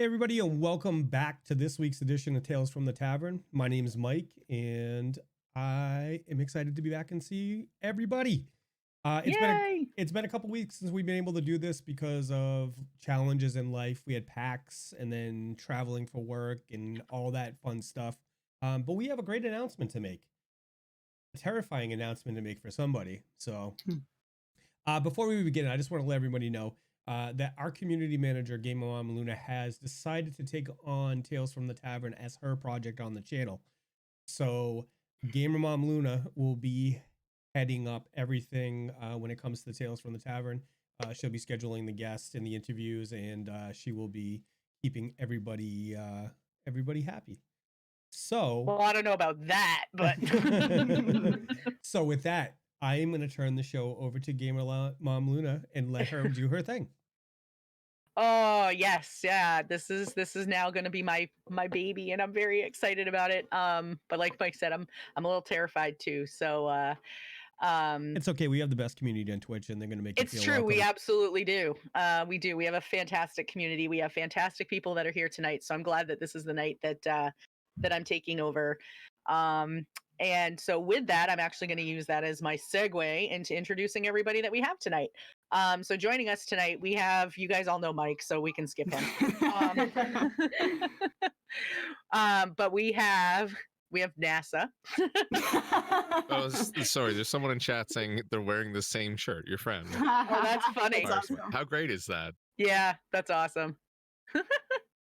Hey everybody, and welcome back to this week's edition of Tales from the Tavern. My name is Mike, and I am excited to be back and see everybody. It's been a couple weeks since we've been able to do this because of challenges in life. We had PAX and then traveling for work and all that fun stuff. But we have a great announcement to make. A terrifying announcement to make for somebody. So before we begin, I just want to let everybody know that our community manager, Gamer Mom Luna, has decided to take on Tales from the Tavern as her project on the channel. So Gamer Mom Luna will be heading up everything when it comes to Tales from the Tavern. She'll be scheduling the guests and the interviews, and she will be keeping everybody happy. So, well, I don't know about that, but so with that, I am going to turn the show over to Gamer Mom Luna and let her do her thing. Oh yes, yeah. This is now going to be my baby, and I'm very excited about it. But like Mike said, I'm a little terrified too. So it's okay. We have the best community on Twitch, and they're going to make you feel it's true. welcome. We absolutely do. We do. We have a fantastic community. We have fantastic people that are here tonight. So I'm glad that this is the night that that I'm taking over. And so with that, I'm actually going to use that as my segue into introducing everybody that we have tonight. So joining us tonight, we have, you guys all know Mike, so we can skip him. But we have NASA. Oh, sorry. There's someone in chat saying they're wearing the same shirt. Your friend. Oh, that's funny. That's awesome. How great is that? Yeah, that's awesome.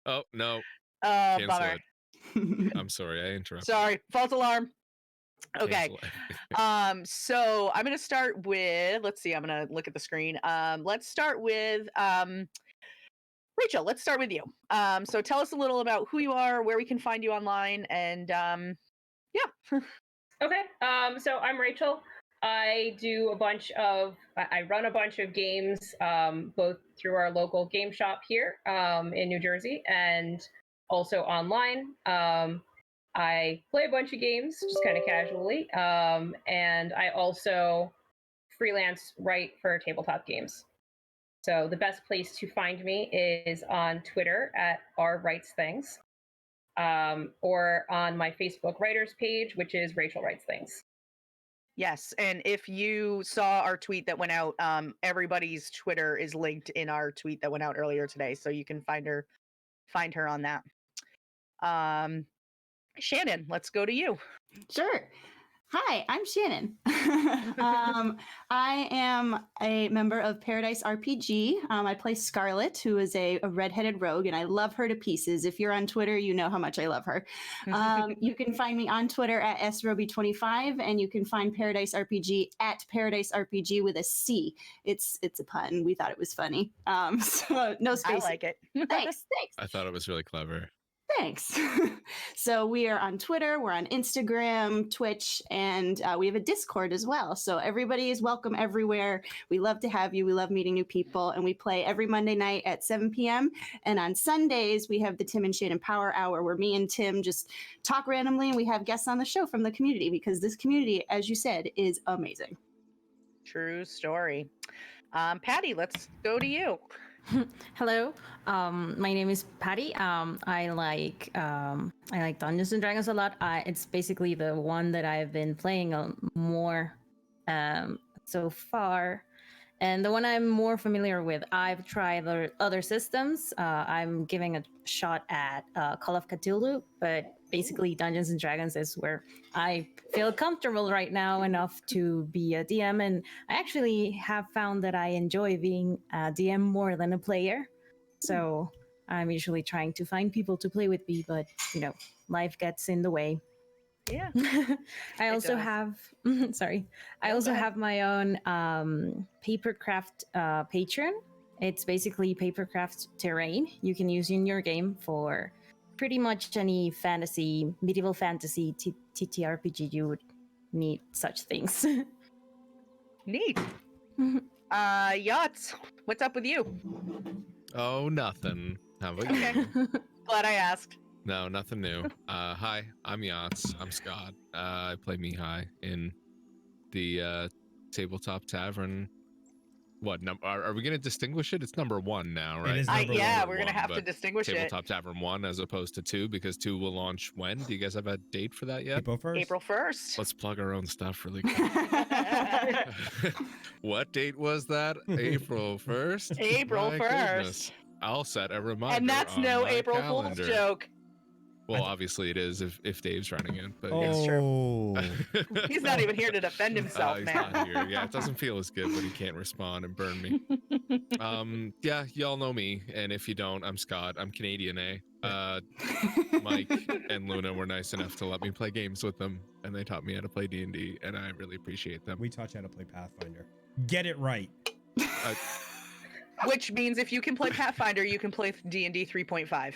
Oh, no. Cancel bummer. It. I'm sorry. I interrupted. Sorry. False alarm. Okay. So I'm going to start with, let's see, I'm going to look at the screen. Let's start with Rachel. Let's start with you. So tell us a little about who you are, where we can find you online, and yeah. Okay. So I'm Rachel. I run a bunch of games, both through our local game shop here in New Jersey and also online. I play a bunch of games just kind of casually, and I also freelance write for tabletop games. So the best place to find me is on Twitter at RWritesThings, or on my Facebook writers page, which is Rachel Writes Things. Yes, and if you saw our tweet that went out, everybody's Twitter is linked in our tweet that went out earlier today, so you can find her on that. Shannon, let's go to you. Sure. Hi, I'm Shannon. I am a member of Paradise RPG. I play Scarlet, who is a redheaded rogue, and I love her to pieces. If you're on Twitter, you know how much I love her. You can find me on Twitter at sroby25, and you can find Paradise RPG at Paradise RPG with a C. It's a pun. We thought it was funny. So no space. I like it. Thanks. I thought it was really clever. Thanks. So we are on Twitter, we're on Instagram, Twitch, and we have a Discord as well. So everybody is welcome everywhere. We love to have you. We love meeting new people. And we play every Monday night at 7 p.m. And on Sundays, we have the Tim and Shannon Power Hour, where me and Tim just talk randomly, and we have guests on the show from the community, because this community, as you said, is amazing. True story. Patty, let's go to you. Hello, my name is Patty. I like Dungeons and Dragons a lot. It's basically the one that I've been playing more so far, and the one I'm more familiar with. I've tried other systems. I'm giving a shot at Call of Cthulhu, but basically Dungeons and Dragons is where I feel comfortable right now enough to be a DM, and I actually have found that I enjoy being a DM more than a player. So I'm usually trying to find people to play with me, but life gets in the way. Yeah. I also have I also have my own papercraft Patreon. It's basically papercraft terrain you can use in your game for pretty much any fantasy, medieval fantasy, TTRPG you would need such things. Neat. Yachts, what's up with you? Oh, nothing. How about you? Glad I asked. No, nothing new. Hi, I'm Yachts. I'm Scott. I play Mihai in the Tabletop Tavern What number are we going to distinguish it? It's number 1 now, right? is number yeah, one. we're gonna have to but distinguish it. Tabletop Tavern 1 as opposed to 2, because 2 will launch when? Do you guys have a date for that yet? April 1st. April 1st. Let's plug our own stuff really quick. What date was that? April 1st? April My 1st. goodness. I'll set a reminder. And that's on no my April calendar. Fool's joke. Well, obviously it is if Dave's running it, but It's true. Oh, He's not even here to defend himself, he's man. not here. Yeah, it doesn't feel as good when he can't respond and burn me. Yeah, y'all know me, and if you don't, I'm Scott. I'm Canadian, eh? Mike and Luna were nice enough to let me play games with them, and they taught me how to play D&D, and I really appreciate them. we taught you how to play Pathfinder. Get it right. Which means if you can play Pathfinder, you can play D&D 3.5.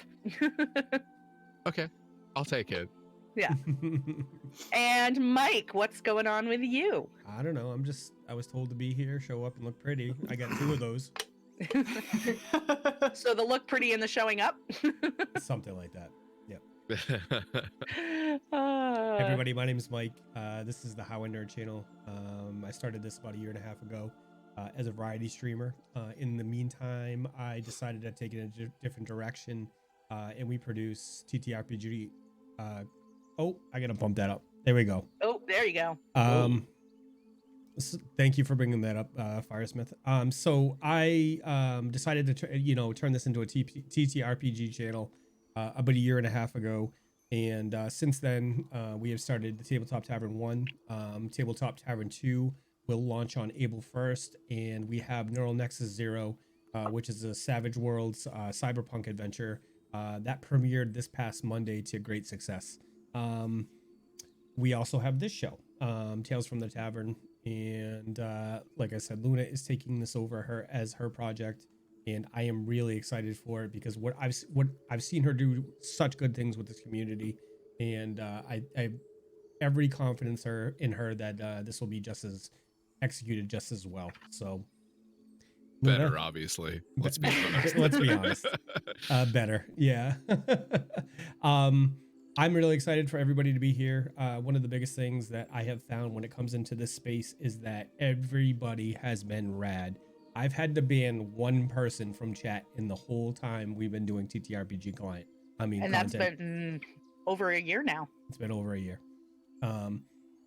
Okay, I'll take it. Yeah. And Mike, what's going on with you? I don't know. I was told to be here, show up and look pretty. I got 2 of those. So the look pretty and the showing up? Something like that. Uh, Everybody, my name is Mike. This is the How I Nerd channel. I started this about 1.5 years ago as a variety streamer. In the meantime, I decided to take it in a different direction, and we produce TTRPG. Oh, I gotta bump that up. There we go. Oh, there you go. Thank you for bringing that up, Firesmith. So I decided to turn this into a TTRPG channel about 1.5 years ago, and since then we have started the Tabletop Tavern 1. Tabletop Tavern 2 will launch on April 1st, and we have Neural Nexus 0, which is a Savage Worlds cyberpunk adventure that premiered this past Monday to great success. We also have this show, Tales from the Tavern, and like I said, Luna is taking this over as her project, and I am really excited for it because what I've seen her do such good things with this community, and I have every confidence in her that this will be executed just as well. So Better, Luna, obviously. Let's be honest. let's be honest. Better, yeah. I'm really excited for everybody to be here. One of the biggest things that I have found when it comes into this space is that everybody has been rad. I've had to ban one person from chat in the whole time we've been doing TTRPG client. And content. That's been over 1 year now. It's been over 1 year.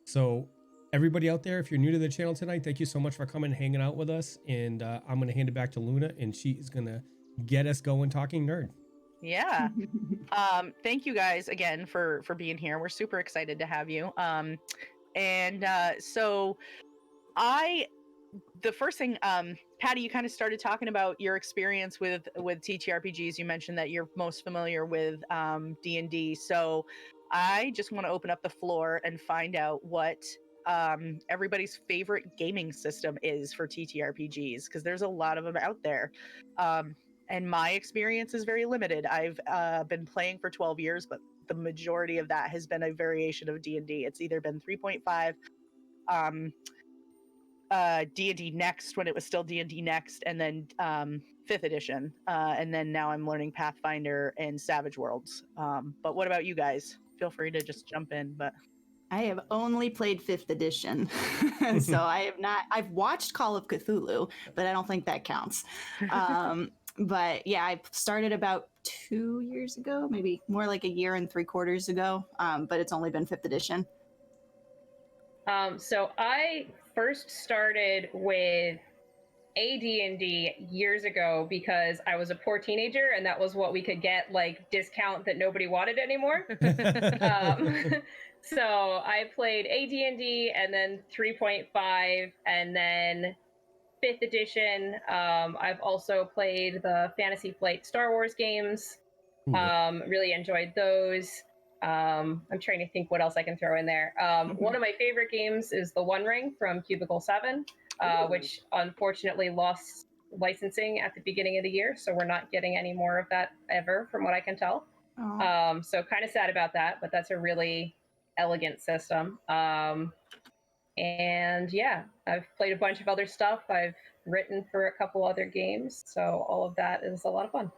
So everybody out there, if you're new to the channel tonight, thank you so much for coming and hanging out with us. And I'm going to hand it back to Luna, and she is going to get us going talking nerd. Yeah. Thank you guys again for being here. We're super excited to have you. So the first thing, Patty, you kind of started talking about your experience with TTRPGs. You mentioned that you're most familiar with D&D. So I just want to open up the floor and find out what everybody's favorite gaming system is for TTRPGs, because there's a lot of them out there. And my experience is very limited. I've been playing for 12 years, but the majority of that has been a variation of D&D. It's either been 3.5, D&D Next when it was still D&D Next, and then 5th edition. And then now I'm learning Pathfinder and Savage Worlds. But what about you guys? Feel free to just jump in. But I have only played 5th edition. So I have not, I've watched Call of Cthulhu, but I don't think that counts. But yeah, I started about 2 years ago, maybe more like 1 3/4 years ago. But it's only been 5th edition. So I first started with AD&D years ago because I was a poor teenager and that was what we could get, like, discount that nobody wanted anymore. So I played AD&D and then 3.5 and then 5th edition. I've also played the Fantasy Flight Star Wars games. Really enjoyed those. I'm trying to think what else I can throw in there. One of my favorite games is The One Ring from Cubicle 7, which unfortunately lost licensing at the beginning of the year, so we're not getting any more of that ever, from what I can tell. So kind of sad about that, but that's a really elegant system. And yeah, I've played a bunch of other stuff. I've written for a couple other games, so all of that is a lot of fun.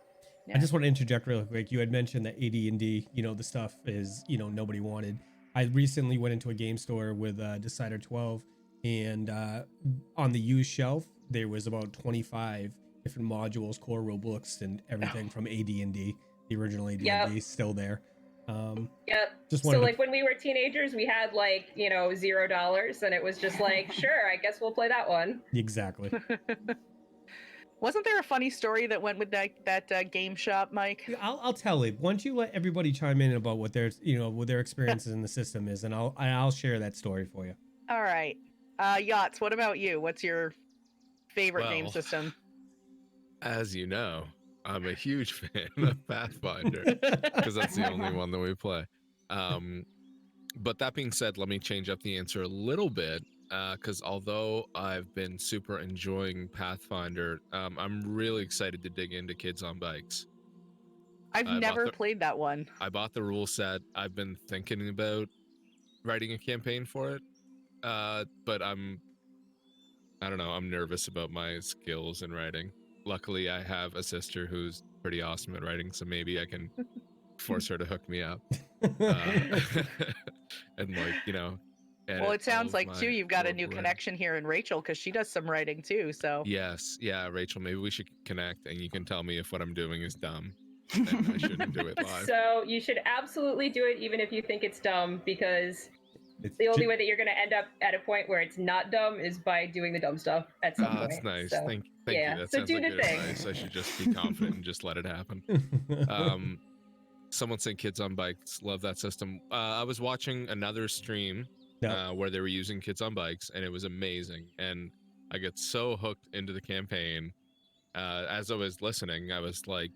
Yeah. I just want to interject real quick. You had mentioned that AD&D, the stuff is, nobody wanted. I recently went into a game store with Decider 12, and on the used shelf, there was about 25 different modules, core rulebooks, and everything from AD&D, the original AD&D, still there. Yep. Just so wanted like when we were teenagers, we had like, you know, $0, and it was just like, sure, I guess we'll play that one. Exactly. Wasn't there a funny story that went with that game shop, Mike? I'll tell it once you let everybody chime in about what their what their experiences in the system is, and I'll share that story for you. All right, Yachts. What about you? What's your favorite game system? As you know, I'm a huge fan of Pathfinder because that's the only one that we play. But that being said, let me change up the answer a little bit. Because although I've been super enjoying Pathfinder, I'm really excited to dig into Kids on Bikes. I've never played that one. I bought the rule set. I've been thinking about writing a campaign for it, but I don't know, I'm nervous about my skills in writing. Luckily, I have a sister who's pretty awesome at writing, so maybe I can force her to hook me up. And like, well, it sounds like too you've got a new connection here in Rachel, because she does some writing too. So yes, yeah, Rachel, maybe we should connect, and you can tell me if what I'm doing is dumb and I shouldn't do it live. So you should absolutely do it, even if you think it's dumb, because the only way that you're going to end up at a point where it's not dumb is by doing the dumb stuff at some point. That's nice. So, thank you. That so sounds do like the good thing. advice. I should just be confident and just let it happen. Someone saying Kids on Bikes, love that system. I was watching another stream where they were using Kids on Bikes, and it was amazing. And I got so hooked into the campaign. As I was listening, I was like,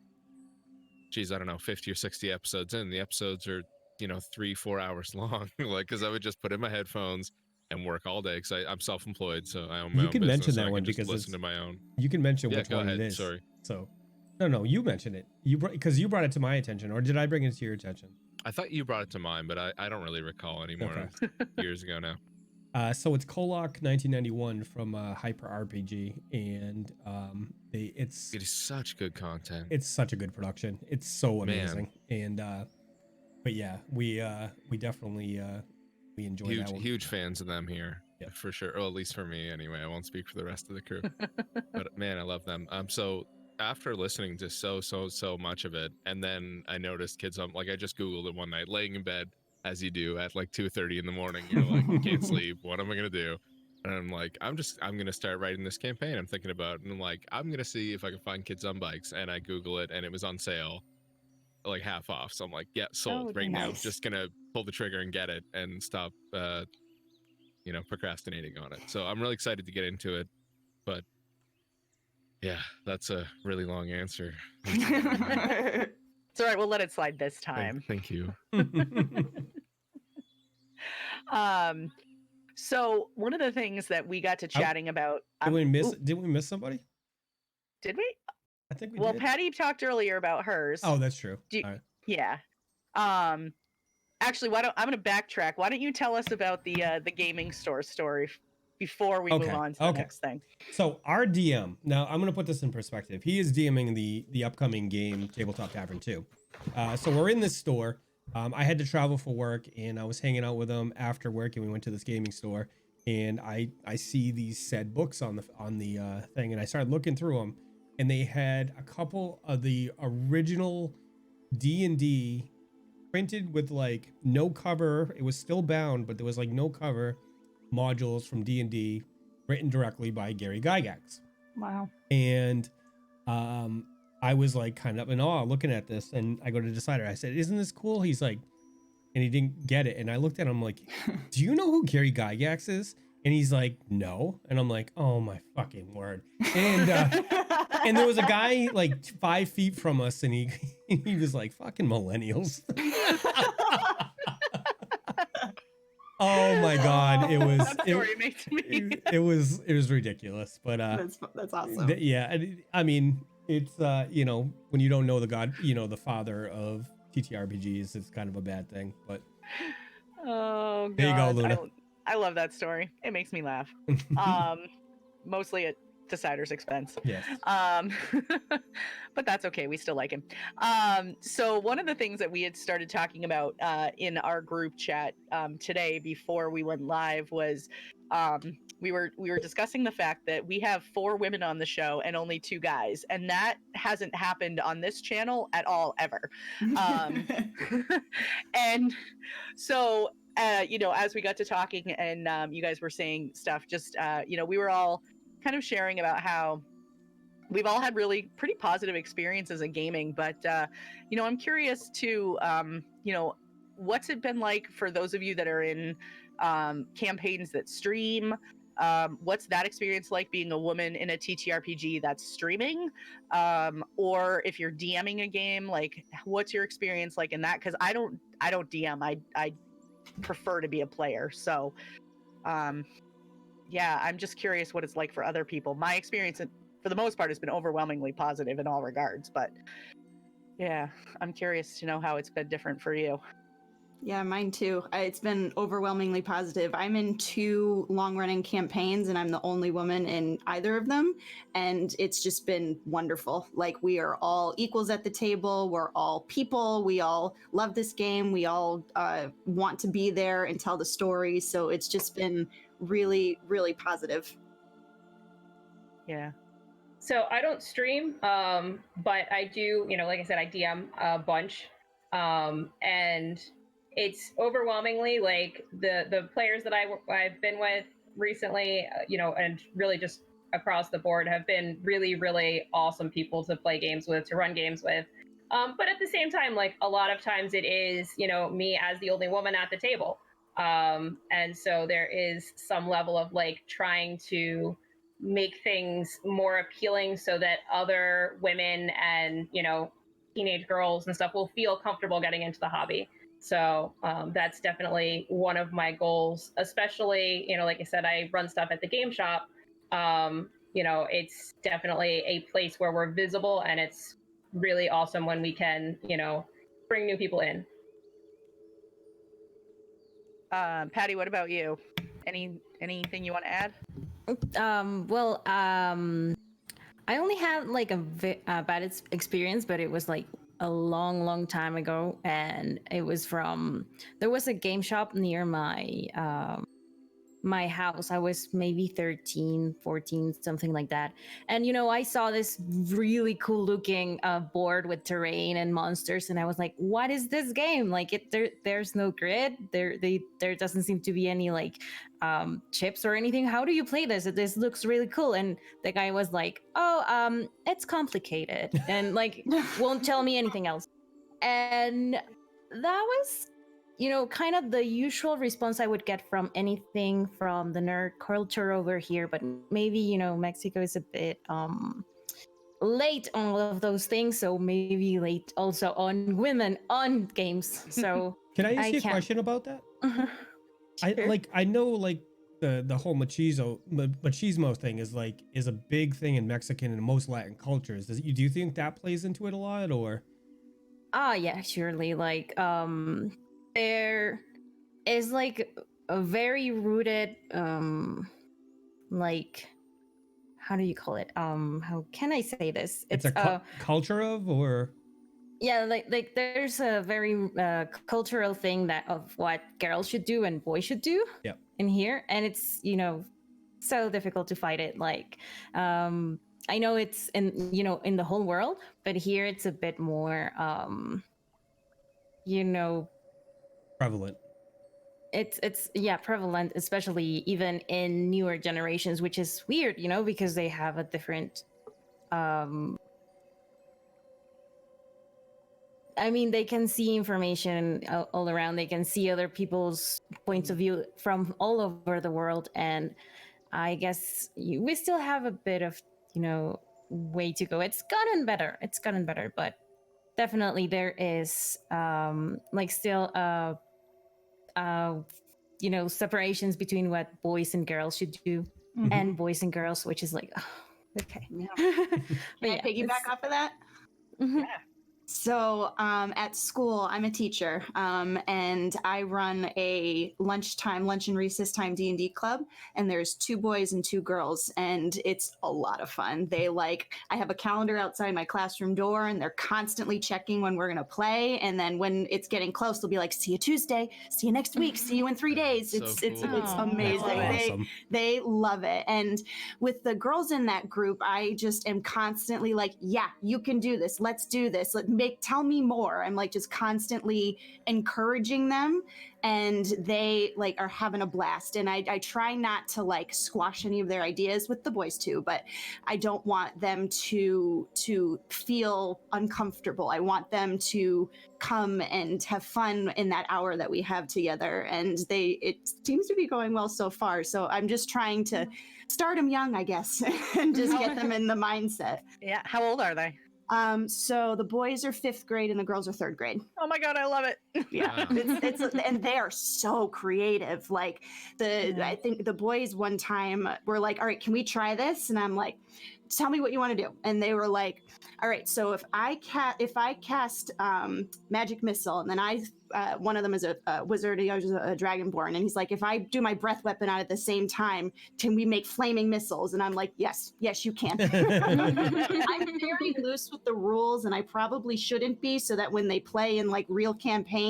geez, I don't know, 50 or 60 episodes in. The episodes are, 3-4 hours long. Like, because I would just put in my headphones and work all day, because I'm self-employed, so I own my own business. You can mention that so one because because listen to my own. You can mention which one it is. Sorry. So, no, you mentioned it. Because you brought it to my attention, or did I bring it to your attention? I thought you brought it to mine, but I don't really recall anymore. Okay. Years ago now. So it's Kolok 1991 from Hyper RPG, and it is such good content. It's such a good production. It's so amazing, and but yeah, we definitely we enjoy that one. Huge fans of them here, for sure. Or at least for me, anyway. I won't speak for the rest of the crew, but man, I love them. So after listening to so much of it, and then I noticed Kids on, like, I just Googled it one night, laying in bed, as you do at like 2:30 in the morning. You're like, you can't sleep. What am I gonna do? And I'm like, I'm gonna start writing this campaign I'm thinking about. And I'm like, I'm gonna see if I can find Kids on Bikes. And I Google it, and it was on sale, like half off. So I'm like, yeah, sold now. Just gonna pull the trigger and get it, and stop, procrastinating on it. So I'm really excited to get into it. But yeah, that's a really long answer. It's all right. We'll let it slide this time. Thank you. So one of the things that we got to chatting about. Did we miss somebody? Did we? I think we did. Well, did. Patty talked earlier about hers. Oh, that's true. All right. Yeah. Actually, I'm going to backtrack. Why don't you tell us about the gaming store story before we move on to the next thing? So our DM, now I'm going to put this in perspective. He is DMing the upcoming game, Tabletop Tavern 2. So we're in this store. I had to travel for work, and I was hanging out with him after work, and we went to this gaming store, and I see these said books on the thing, and I started looking through them, and they had a couple of the original D&D printed with like no cover. It was still bound, but there was like no cover modules from D&D written directly by Gary Gygax. Wow. And I was like kind of in awe looking at this, and I go to Decider. I said, "Isn't this cool?" He's like, and he didn't get it. And I looked at him like, "Do you know who Gary Gygax is?" And he's like, "No." And I'm like, "Oh my fucking word." And and there was a guy like 5 feet from us, and he was like, "Fucking millennials." Oh my god, it was it was ridiculous, but that's awesome. Yeah, I mean, it's when you don't know the god, the father of TTRPGs, it's kind of a bad thing, but oh god, there you go, Luna. I love that story. It makes me laugh. Mostly at Decider's expense. Yes. But that's okay. We still like him. So one of the things that we had started talking about in our group chat today before we went live was we were discussing the fact that we have 4 women on the show and only 2 guys, and that hasn't happened on this channel at all ever. And so you know, as we got to talking and you guys were saying stuff, just you know, we were all kind of sharing about how we've all had really pretty positive experiences in gaming, but you know, I'm curious to you know, what's it been like for those of you that are in campaigns that stream? What's that experience like being a woman in a TTRPG that's streaming? Or if you're DMing a game, like what's your experience like in that? Because I don't DM. I prefer to be a player. So yeah, I'm just curious what it's like for other people. My experience for the most part has been overwhelmingly positive in all regards, but yeah, I'm curious to know how it's been different for you. Yeah, mine too. It's been overwhelmingly positive. I'm in 2 long-running campaigns, and I'm the only woman in either of them. And it's just been wonderful. Like, we are all equals at the table. We're all people. We all love this game. We all want to be there and tell the story. So it's just been really, really positive. Yeah. So I don't stream, but I do, you know, like I said, I DM a bunch. And it's overwhelmingly like the players that I've been with recently, you know, and really just across the board have been really, really awesome people to play games with, to run games with. But at the same time, like a lot of times it is, you know, me as the only woman at the table. And so there is some level of like trying to make things more appealing so that other women and, you know, teenage girls and stuff will feel comfortable getting into the hobby. So that's definitely one of my goals, especially, you know, like I said, I run stuff at the game shop. You know, it's definitely a place where we're visible, and it's really awesome when we can, you know, bring new people in. Patty, what about you? Anything you want to add? I only had like a bad experience, but it was like a long time ago, and it was from, there was a game shop near my house. I was maybe 13, 14, something like that. And, you know, I saw this really cool looking board with terrain and monsters. And I was like, what is this game? Like there's no grid. There doesn't seem to be any like chips or anything. How do you play this? This looks really cool. And the guy was like, oh, it's complicated. And like, won't tell me anything else. And that was, you know, kind of the usual response I would get from anything from the nerd culture over here. But maybe, you know, Mexico is a bit late on all of those things, so maybe late also on women on games. So can I ask you a question about that? Sure. I know like the whole machismo thing is a big thing in Mexican and most Latin cultures. Do you think that plays into it a lot, or? Yeah, surely. Like there is like a very rooted like, how do you call it? How can I say this? It's a culture of, or? Yeah, like there's a very cultural thing that of what girls should do and boys should do. Yep. In here, and it's, you know, so difficult to fight it. Like I know it's in, you know, in the whole world, but here it's a bit more you know, Prevalent. It's yeah, prevalent, especially even in newer generations, which is weird, you know, because they have a different I mean, they can see information all around. They can see other people's points of view from all over the world. And I guess we still have a bit of, you know, way to go. It's gotten better. But definitely there is like still you know, separations between what boys and girls should do and boys and girls, which is like, oh, okay. Yeah. But Can I piggyback off of that? Mm-hmm. Yeah. So at school, I'm a teacher, and I run a lunch and recess time D&D club. And there's 2 boys and 2 girls, and it's a lot of fun. I have a calendar outside my classroom door, and they're constantly checking when we're gonna play. And then when it's getting close, they'll be like, "See you Tuesday. See you next week. See you in 3 days." So It's cool. amazing. That's awesome. They love it. And with the girls in that group, I just am constantly like, "Yeah, you can do this. Let's do this. Tell me more." I'm like just constantly encouraging them, and they like are having a blast. And I try not to like squash any of their ideas with the boys too, but I don't want them to feel uncomfortable. I want them to come and have fun in that hour that we have together. And it seems to be going well so far. So I'm just trying to start them young, I guess, and just get them in the mindset. Yeah. How old are they? So the boys are 5th grade and the girls are 3rd grade. Oh my God, I love it. Yeah, it's and they are so creative. Like I think the boys one time were like, "All right, can we try this?" And I'm like, "Tell me what you want to do." And they were like, "All right, so if I cast magic missile, and then one of them is a wizard, he was a dragonborn, and he's like, if I do my breath weapon out at the same time, can we make flaming missiles?" And I'm like, yes, you can. I'm very loose with the rules, and I probably shouldn't be, so that when they play in like real campaigns,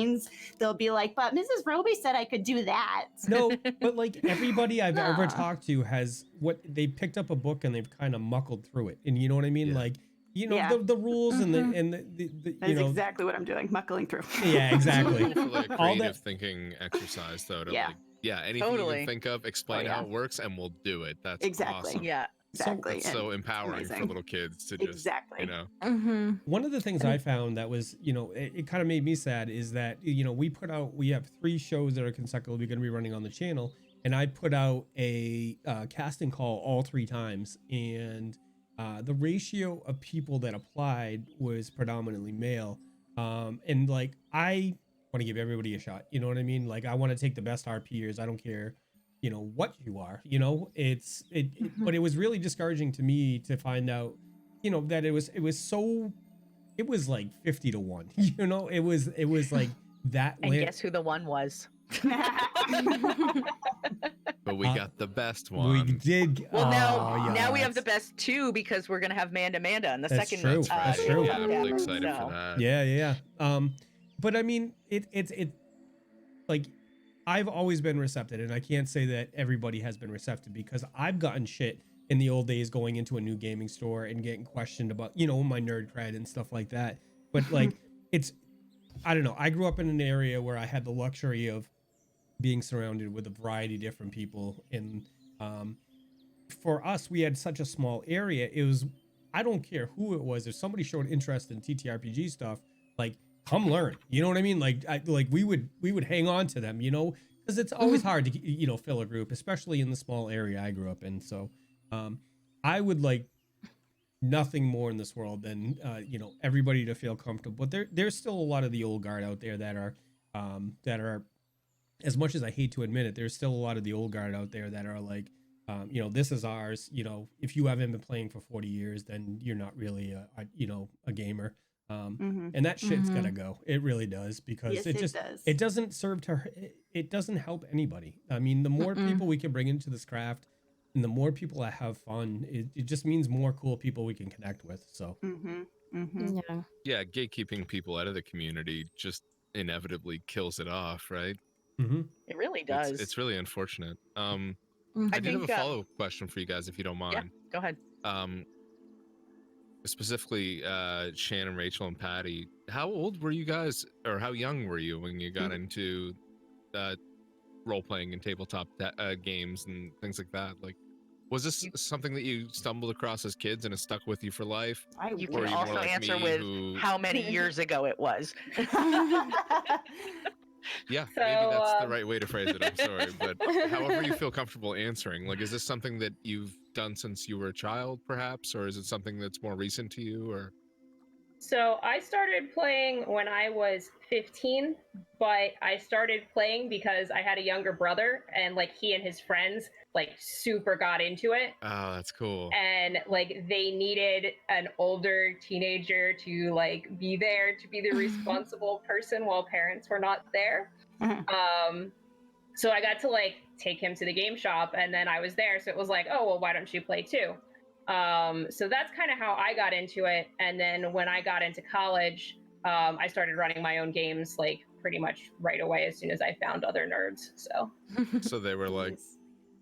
they'll be like, "But Mrs. Roby said I could do that." No, but like everybody I've ever talked to has they picked up a book and they've kind of muckled through it, and you know what I mean, like the rules and the That's exactly what I'm doing, muckling through. Yeah, exactly. For like a creative thinking exercise, though. Anything you can think of, explain how it works, and we'll do it. That's awesome. Yeah. Exactly. So empowering for little kids to just, One of the things I found that was, it kind of made me sad is that, we have 3 shows that are consecutively going to be running on the channel. And I put out a casting call all 3 times. And the ratio of people that applied was predominantly male. And like, I want to give everybody a shot. You know what I mean? Like, I want to take the best RPers. I don't care what you are, but it was really discouraging to me to find out, that it was like 50 to 1, it was like that. And guess who the one was? But we got the best one. We did. Well, now we have the best 2 because we're gonna have Amanda in the second. True. That's true. Yeah, I'm really excited for that. Yeah. But I mean, it's like, I've always been receptive, and I can't say that everybody has been receptive, because I've gotten shit in the old days going into a new gaming store and getting questioned about, my nerd cred and stuff like that. But like, I don't know. I grew up in an area where I had the luxury of being surrounded with a variety of different people. And for us, we had such a small area. I don't care who it was. If somebody showed interest in TTRPG stuff, like, come learn, you know what I mean? Like, we would hang on to them, because it's always hard to, fill a group, especially in the small area I grew up in. So, I would like nothing more in this world than, everybody to feel comfortable. But there's still a lot of the old guard out there that are, as much as I hate to admit it, there's still a lot of the old guard out there that are like, this is ours. If you haven't been playing for 40 years, then you're not really a gamer. And that shit's gotta go. It really does, because it doesn't serve it doesn't help anybody. I mean, the more people we can bring into this craft, and the more people that have fun, it just means more cool people we can connect with. So yeah, gatekeeping people out of the community just inevitably kills it off, right? It really does. It's really unfortunate. I did have a follow-up question for you guys, if you don't mind. Yeah, go ahead. Specifically, Shannon, Rachel, and Patty, how old were you guys, or how young were you when you got into role-playing and tabletop games and things like that? Like, was this something that you stumbled across as kids and has stuck with you for life? You can also answer with how many years ago it was. Yeah, maybe that's the right way to phrase it. I'm sorry, but however you feel comfortable answering. Like, is this something that you've done since you were a child, perhaps, or is it something that's more recent to you? Or so I started playing when I was 15, but I started playing because I had a younger brother, and like he and his friends like super got into it. Oh, that's cool. And like they needed an older teenager to like be there to be the responsible person while parents were not there. So I got to like take him to the game shop, and then I was there, so it was like, oh well, why don't you play too? So that's kind of how I got into it. And then when I got into college, I started running my own games like pretty much right away as soon as I found other nerds. So they were like,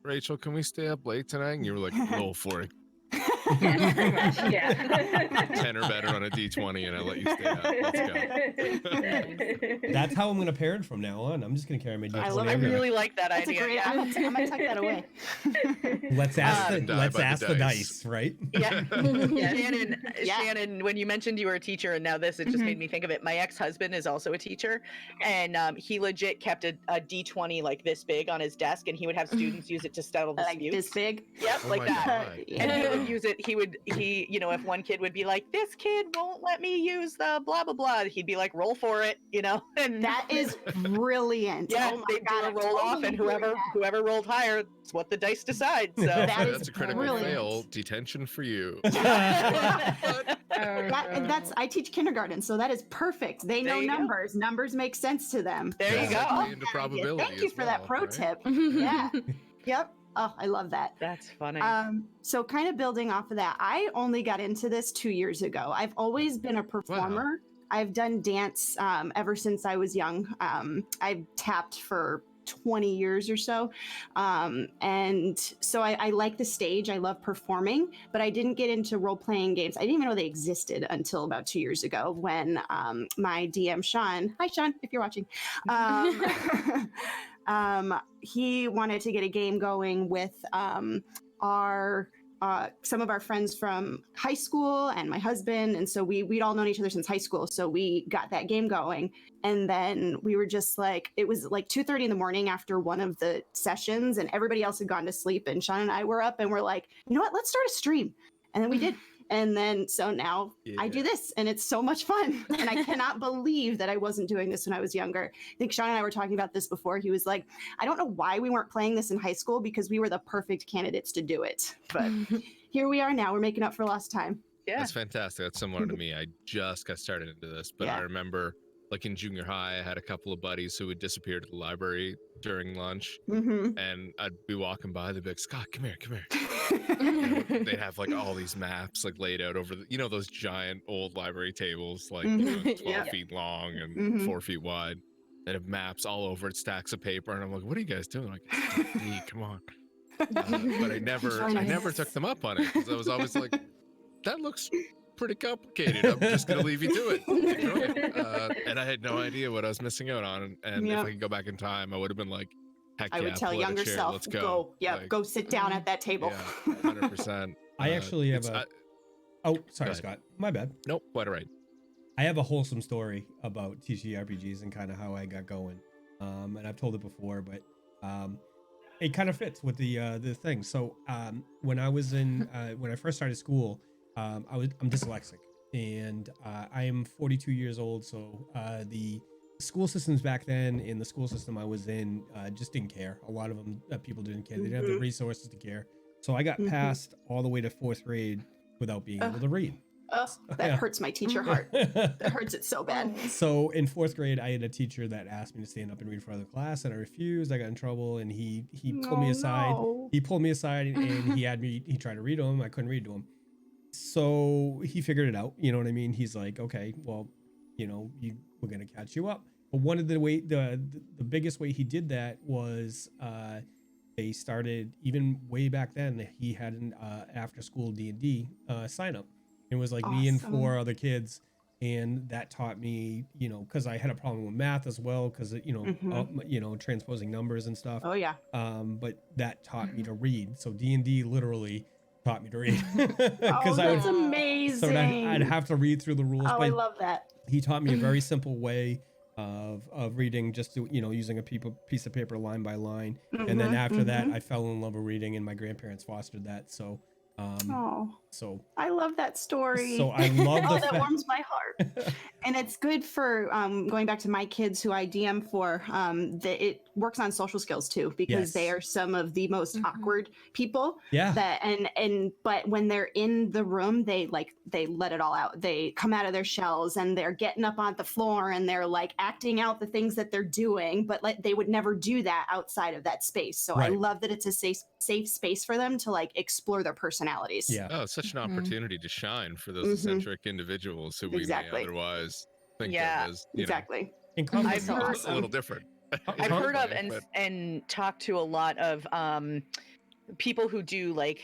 Rachel, can we stay up late tonight? And you were like, roll for it. yeah, pretty much, yeah. 10 or better on a D20 and I let you stay up. Let's go. That's how I'm gonna parent from now on. I'm just gonna carry my D20 I love it. I everywhere. really like that That's a idea. great. Yeah. I'm gonna tuck that away. Let's ask And die let's by the ask the dice. dice, right? Yeah. Shannon, Yeah. Shannon, when you mentioned you were a teacher and now this, it just Mhm. made me think of it. My ex-husband is also a teacher, and he legit kept a D20 like this big on his desk, and he would have students use it to settle Like disputes. this big. Yep, Oh like my that. God. And he Yeah. would use it. He, you know, if one kid would be like, "This kid won't let me use the blah blah blah," he'd be like, "Roll for it," you know. And That is brilliant. yeah, Oh my they do God, a I'm roll off, totally and doing whoever that. whoever rolled higher, it's what the dice decide. So That is That's a critical brilliant. fail. Detention for you. That's I teach kindergarten, so that is perfect. They There know you go. numbers. Numbers make sense to them. there you That's go. actually into probability Thank you as for that well, pro right? tip. Yeah. Yep. Oh, I love that. That's funny. So kind of building off of that, I only got into this 2 years ago. I've always been a performer. I've done dance ever since I was young. I've tapped for 20 years or so. And so I like the stage. I love performing, but I didn't get into role-playing games. I didn't even know they existed until about 2 years ago when my DM, Sean, hi, Sean, if you're watching, he wanted to get a game going with our some of our friends from high school and my husband, and so we'd all known each other since high school, so we got that game going. And then we were just like, it was like 2:30 in the morning after one of the sessions, and everybody else had gone to sleep, and Sean and I were up, and we're like, you know what, let's start a stream. And then we did. And then so now I do this, and it's so much fun. And I cannot believe that I wasn't doing this when I was younger. I think Sean and I were talking about this before. He was like, I don't know why we weren't playing this in high school, because we were the perfect candidates to do it. But here we are now. We're making up for lost time. Yeah. That's fantastic. That's similar to me. I just got started into this, but Yeah. I remember like in junior high, I had a couple of buddies who would disappear to the library during lunch, Mm-hmm. and I'd be walking by. They'd be like, Scott, come here, come here. They'd have like all these maps like laid out over the, you know, those giant old library tables, like you know, 12 Yeah. feet long and Mhm. 4 feet wide. They have maps all over it, stacks of paper, and I'm like, what are you guys doing? Like, it's D&D, come on. But I never took them up on it, because I was always like, that looks pretty complicated. I'm just gonna leave you to it. Enjoy it. And I had no idea what I was missing out on. And Yep. if I could go back in time, I would have been like, heck I yeah, would tell pull out a younger chair, self, let's go. Like, go sit down at that table. Yeah, 100%. I actually have it's- Oh, sorry, ahead. Scott. My bad. Nope, quite all right. I have a wholesome story about TTRPGs and kind of how I got going. And I've told it before, but it kind of fits with the thing. So when I was in when I first started school, I'm dyslexic, and I am 42 years old. So the school systems back then, in the school system I was in, just didn't care. A lot of them people didn't care. They didn't have the resources to care. So I got Mhm. passed all the way to 4th grade without being able to read. Oh, that Yeah. hurts my teacher heart. That hurts it so bad. So in 4th grade, I had a teacher that asked me to stand up and read for the class, and I refused. I got in trouble, and he pulled me aside. No. He pulled me aside, and he tried to read to him. I couldn't read to him. So he figured it out. You know what I mean? He's like, okay, well, you know, we're gonna catch you up. But one of the biggest way he did that was they started, even way back then, he had an after school D&D sign up. It was like me and Awesome. 4 other kids, and that taught me, you know, because I had a problem with math as well, because you know, transposing numbers and stuff. Oh yeah. But that taught me to read. So D&D literally taught me to read, Oh, because that's amazing. so I'd have to read through the rules. Oh, I But love that. he taught me a very simple way of reading, just to, you know, using a piece of paper line by line. And then Mhm, after that, mhm. I fell in love with reading, and my grandparents fostered that. So Oh, So I love that story. So I love oh, the that warms my heart. And it's good for going back to my kids who I DM for. That it works on social skills too, because they Yes. are some of the most awkward people. Yeah. That but when they're in the room, they let it all out. They come out of their shells and they're getting up on the floor and they're like acting out the things that they're doing, but like they would never do that outside of that space. So I Right. love that it's a safe space for them to like explore their personalities. Yeah. Oh, it's such an opportunity to shine for those eccentric individuals who we may otherwise think of as, you exactly. know, I've heard a little different. I've heard of and talked to a lot of people who do like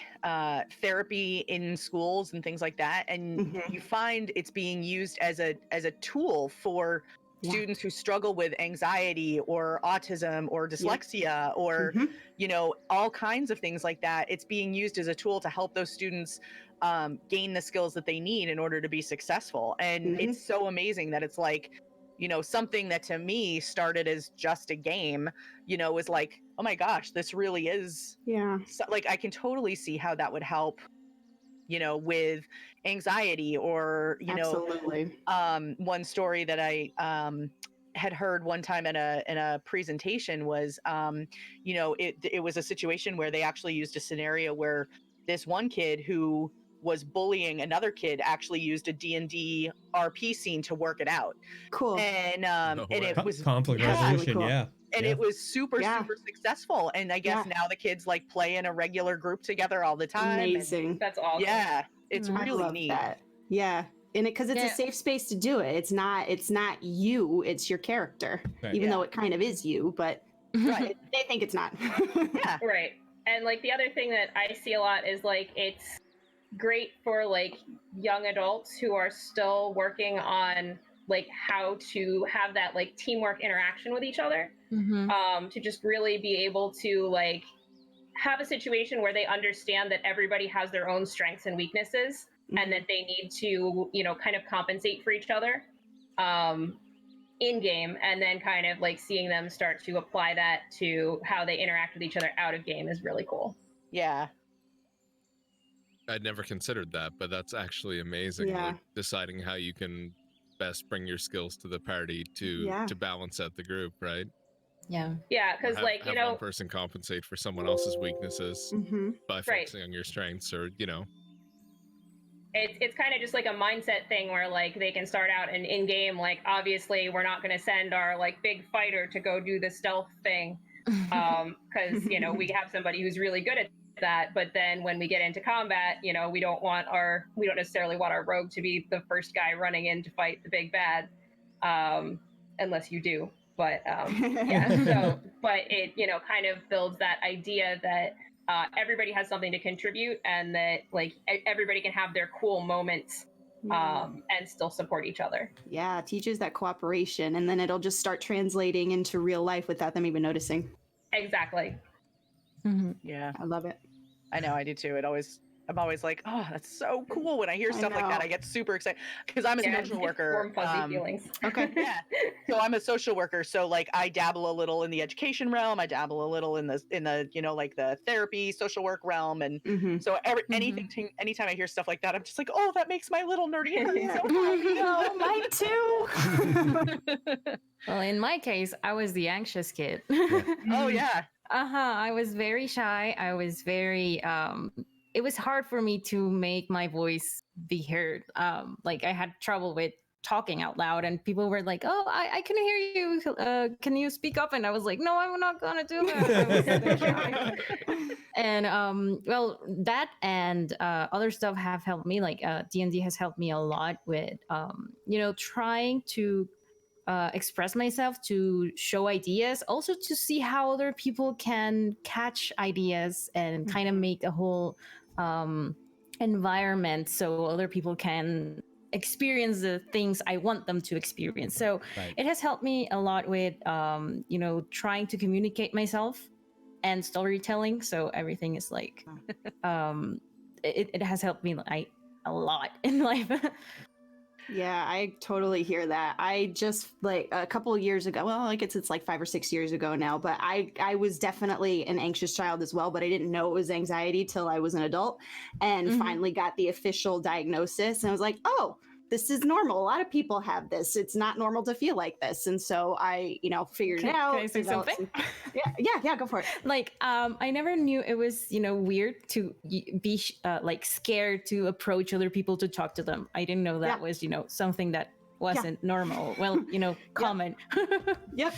therapy in schools and things like that, and you find it's being used as a tool for students who struggle with anxiety or autism or dyslexia or you know, all kinds of things like that. It's being used as a tool to help those students gain the skills that they need in order to be successful. And it's so amazing that it's like, you know, something that to me started as just a game, you know, was like, oh my gosh, this really is so, like, I can totally see how that would help, you know, with anxiety or, you know, one story that I had heard one time in a presentation was you know, it was a situation where they actually used a scenario where this one kid who was bullying another kid actually used a D&D RP scene to work it out. Cool. And it was conflict resolution, really cool. and it was super successful. And I guess now the kids like play in a regular group together all the time. Amazing. That's awesome. Yeah, it's I really love neat. that. Yeah. And because it's a safe space to do it. It's not you, it's your character. Right. Even though it kind of is you, but they think it's not. Yeah. Right. And like the other thing that I see a lot is like it's great for like young adults who are still working on like how to have that like teamwork interaction with each other, to just really be able to like have a situation where they understand that everybody has their own strengths and weaknesses and that they need to, you know, kind of compensate for each other in game, and then kind of like seeing them start to apply that to how they interact with each other out of game is really cool. Yeah. I'd never considered that, but that's actually amazing. Yeah. Like deciding how you can best bring your skills to the party to balance out the group, right? Yeah. Yeah, because like, you know, one person compensate for someone else's weaknesses by focusing on your strengths, or, you know. It's kind of just like a mindset thing where like they can start out and in game, like obviously we're not going to send our like big fighter to go do the stealth thing because you know, we have somebody who's really good at that, but then when we get into combat, you know, we don't necessarily want our rogue to be the first guy running in to fight the big bad, unless you do, but yeah. So but it, you know, kind of builds that idea that everybody has something to contribute and that like everybody can have their cool moments and still support each other. Yeah, teaches that cooperation, and then it'll just start translating into real life without them even noticing. Exactly. Yeah, I love it. I know, I do too. I'm always like, oh, that's so cool. When I hear stuff like that, I get super excited because I'm a social worker. Warm, fuzzy feelings. Okay. Yeah. So I'm a social worker. So like I dabble a little in the education realm. I dabble a little in the you know, like the therapy, social work realm. And so anytime I hear stuff like that, I'm just like, oh, that makes my little nerdy heart so happy. Mine too. Well, in my case, I was the anxious kid. Oh yeah. I was very shy. I was very it was hard for me to make my voice be heard. Like I had trouble with talking out loud, and people were like, oh, I can hear you, can you speak up? And I was like, no, I'm not gonna do that. And well, that and other stuff have helped me. Like D&D has helped me a lot with you know, trying to express myself, to show ideas, also to see how other people can catch ideas and kind of make a whole environment so other people can experience the things I want them to experience. So it has helped me a lot with you know, trying to communicate myself and storytelling. So everything is like it has helped me a lot in life. Yeah, I totally hear that. I just like a couple of years ago, well, I guess it's like 5 or 6 years ago now, but I was definitely an anxious child as well, but I didn't know it was anxiety till I was an adult and finally got the official diagnosis. And I was like, oh, this is normal. A lot of people have this. It's not normal to feel like this. And so I, figured it out. Can I say developed something? Yeah, go for it. Like, I never knew it was, weird to be like scared to approach other people to talk to them. I didn't know that was, something that wasn't normal. Well, common. Yep.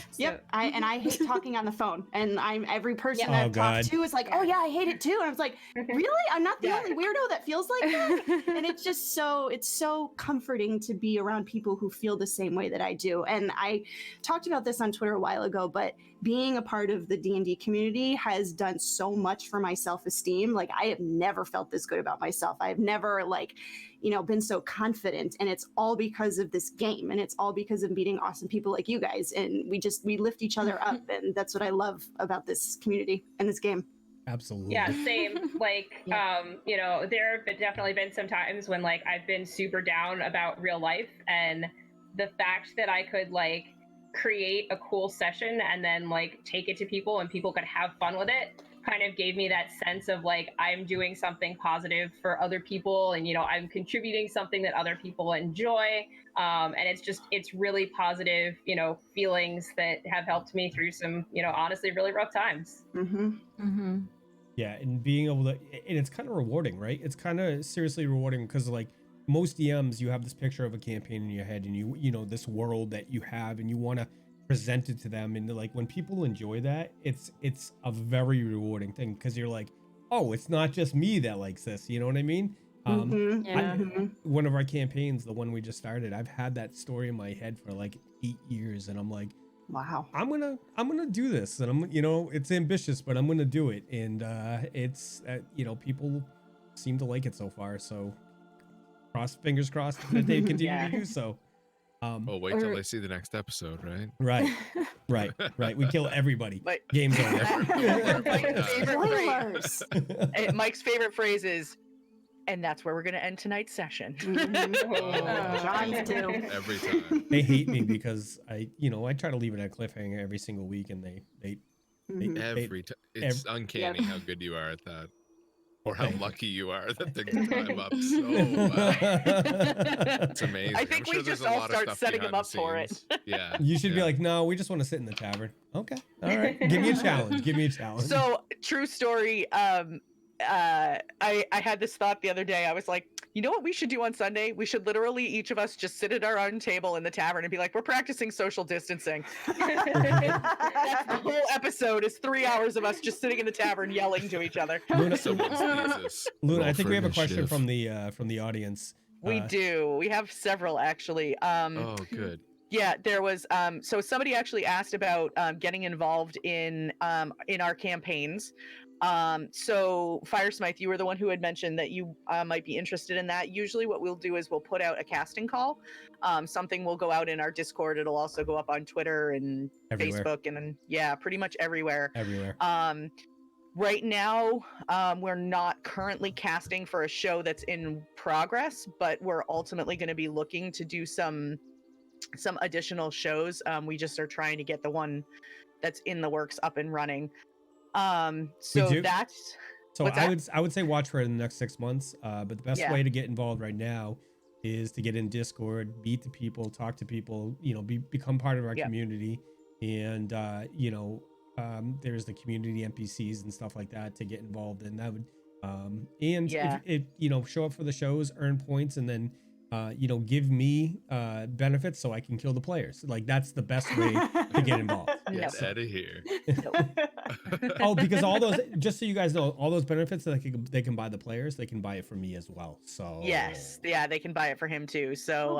I hate talking on the phone, and every person Yeah. I've talked to is like, oh yeah, I hate it too. And I was like, really? I'm not the only weirdo that feels like that. And it's just it's so comforting to be around people who feel the same way that I do. And I talked about this on Twitter a while ago, but being a part of the D&D community has done so much for my self-esteem. Like, I have never felt this good about myself. I've never been so confident, and it's all because of this game, and it's all because of meeting awesome people like you guys, and we lift each other up, and that's what I love about this community and this game. Absolutely. Yeah, same. Like, there have definitely been some times when I've been super down about real life, and the fact that I could create a cool session and then take it to people and people could have fun with it kind of gave me that sense of I'm doing something positive for other people, and I'm contributing something that other people enjoy, and it's really positive feelings that have helped me through some honestly really rough times. Yeah, and being able to, and it's kind of rewarding, right? It's kind of seriously rewarding because most DMs, you have this picture of a campaign in your head, and you this world that you have, and you want to present it to them, and when people enjoy that, it's a very rewarding thing because you're like, oh, it's not just me that likes this, you know what I mean? One of our campaigns, the one we just started, I've had that story in my head for 8 years, and I'm like, wow, I'm gonna do this, and it's ambitious, but I'm gonna do it, and it's people seem to like it so far, so fingers crossed that they continue to do so. Wait till they see the next episode, right? Right. We kill everybody. But Game's over. Mike's favorite phrase is, and that's where we're going to end tonight's session. John's too. Every time. They hate me because I try to leave it at cliffhanger every single week, and they every time. It's uncanny how good you are at that. Or how lucky you are that things climb up so well. It's amazing. I think we just all start setting them up for it. Yeah. You should be like, no, we just want to sit in the tavern. Okay. All right. Give me a challenge. So, true story. I had this thought the other day. I was like, you know what we should do on Sunday? We should literally each of us just sit at our own table in the tavern and be like, we're practicing social distancing. That's the whole episode is 3 hours of us just sitting in the tavern yelling to each other. Luna, I think we have a question from the audience. We do. We have several actually. Oh, good. Yeah, there was so somebody actually asked about getting involved in our campaigns. So Firesmith, you were the one who had mentioned that you might be interested in that. Usually what we'll do is we'll put out a casting call. Something will go out in our Discord. It'll also go up on Twitter and Facebook and pretty much everywhere. Right now, we're not currently casting for a show that's in progress, but we're ultimately going to be looking to do some additional shows. We just are trying to get the one that's in the works up and running. So I would say watch for it in the next 6 months. But the best way to get involved right now is to get in Discord, meet the people, talk to people, become part of our community. And, there's the community NPCs and stuff like that to get involved in. That would, if show up for the shows, earn points, and then, give me benefits so I can kill the players. That's the best way to get involved. Get out of here. Oh, because all those, just so you guys know, all those benefits that they can buy the players, they can buy it from me as well. So yes, they can buy it for him too. So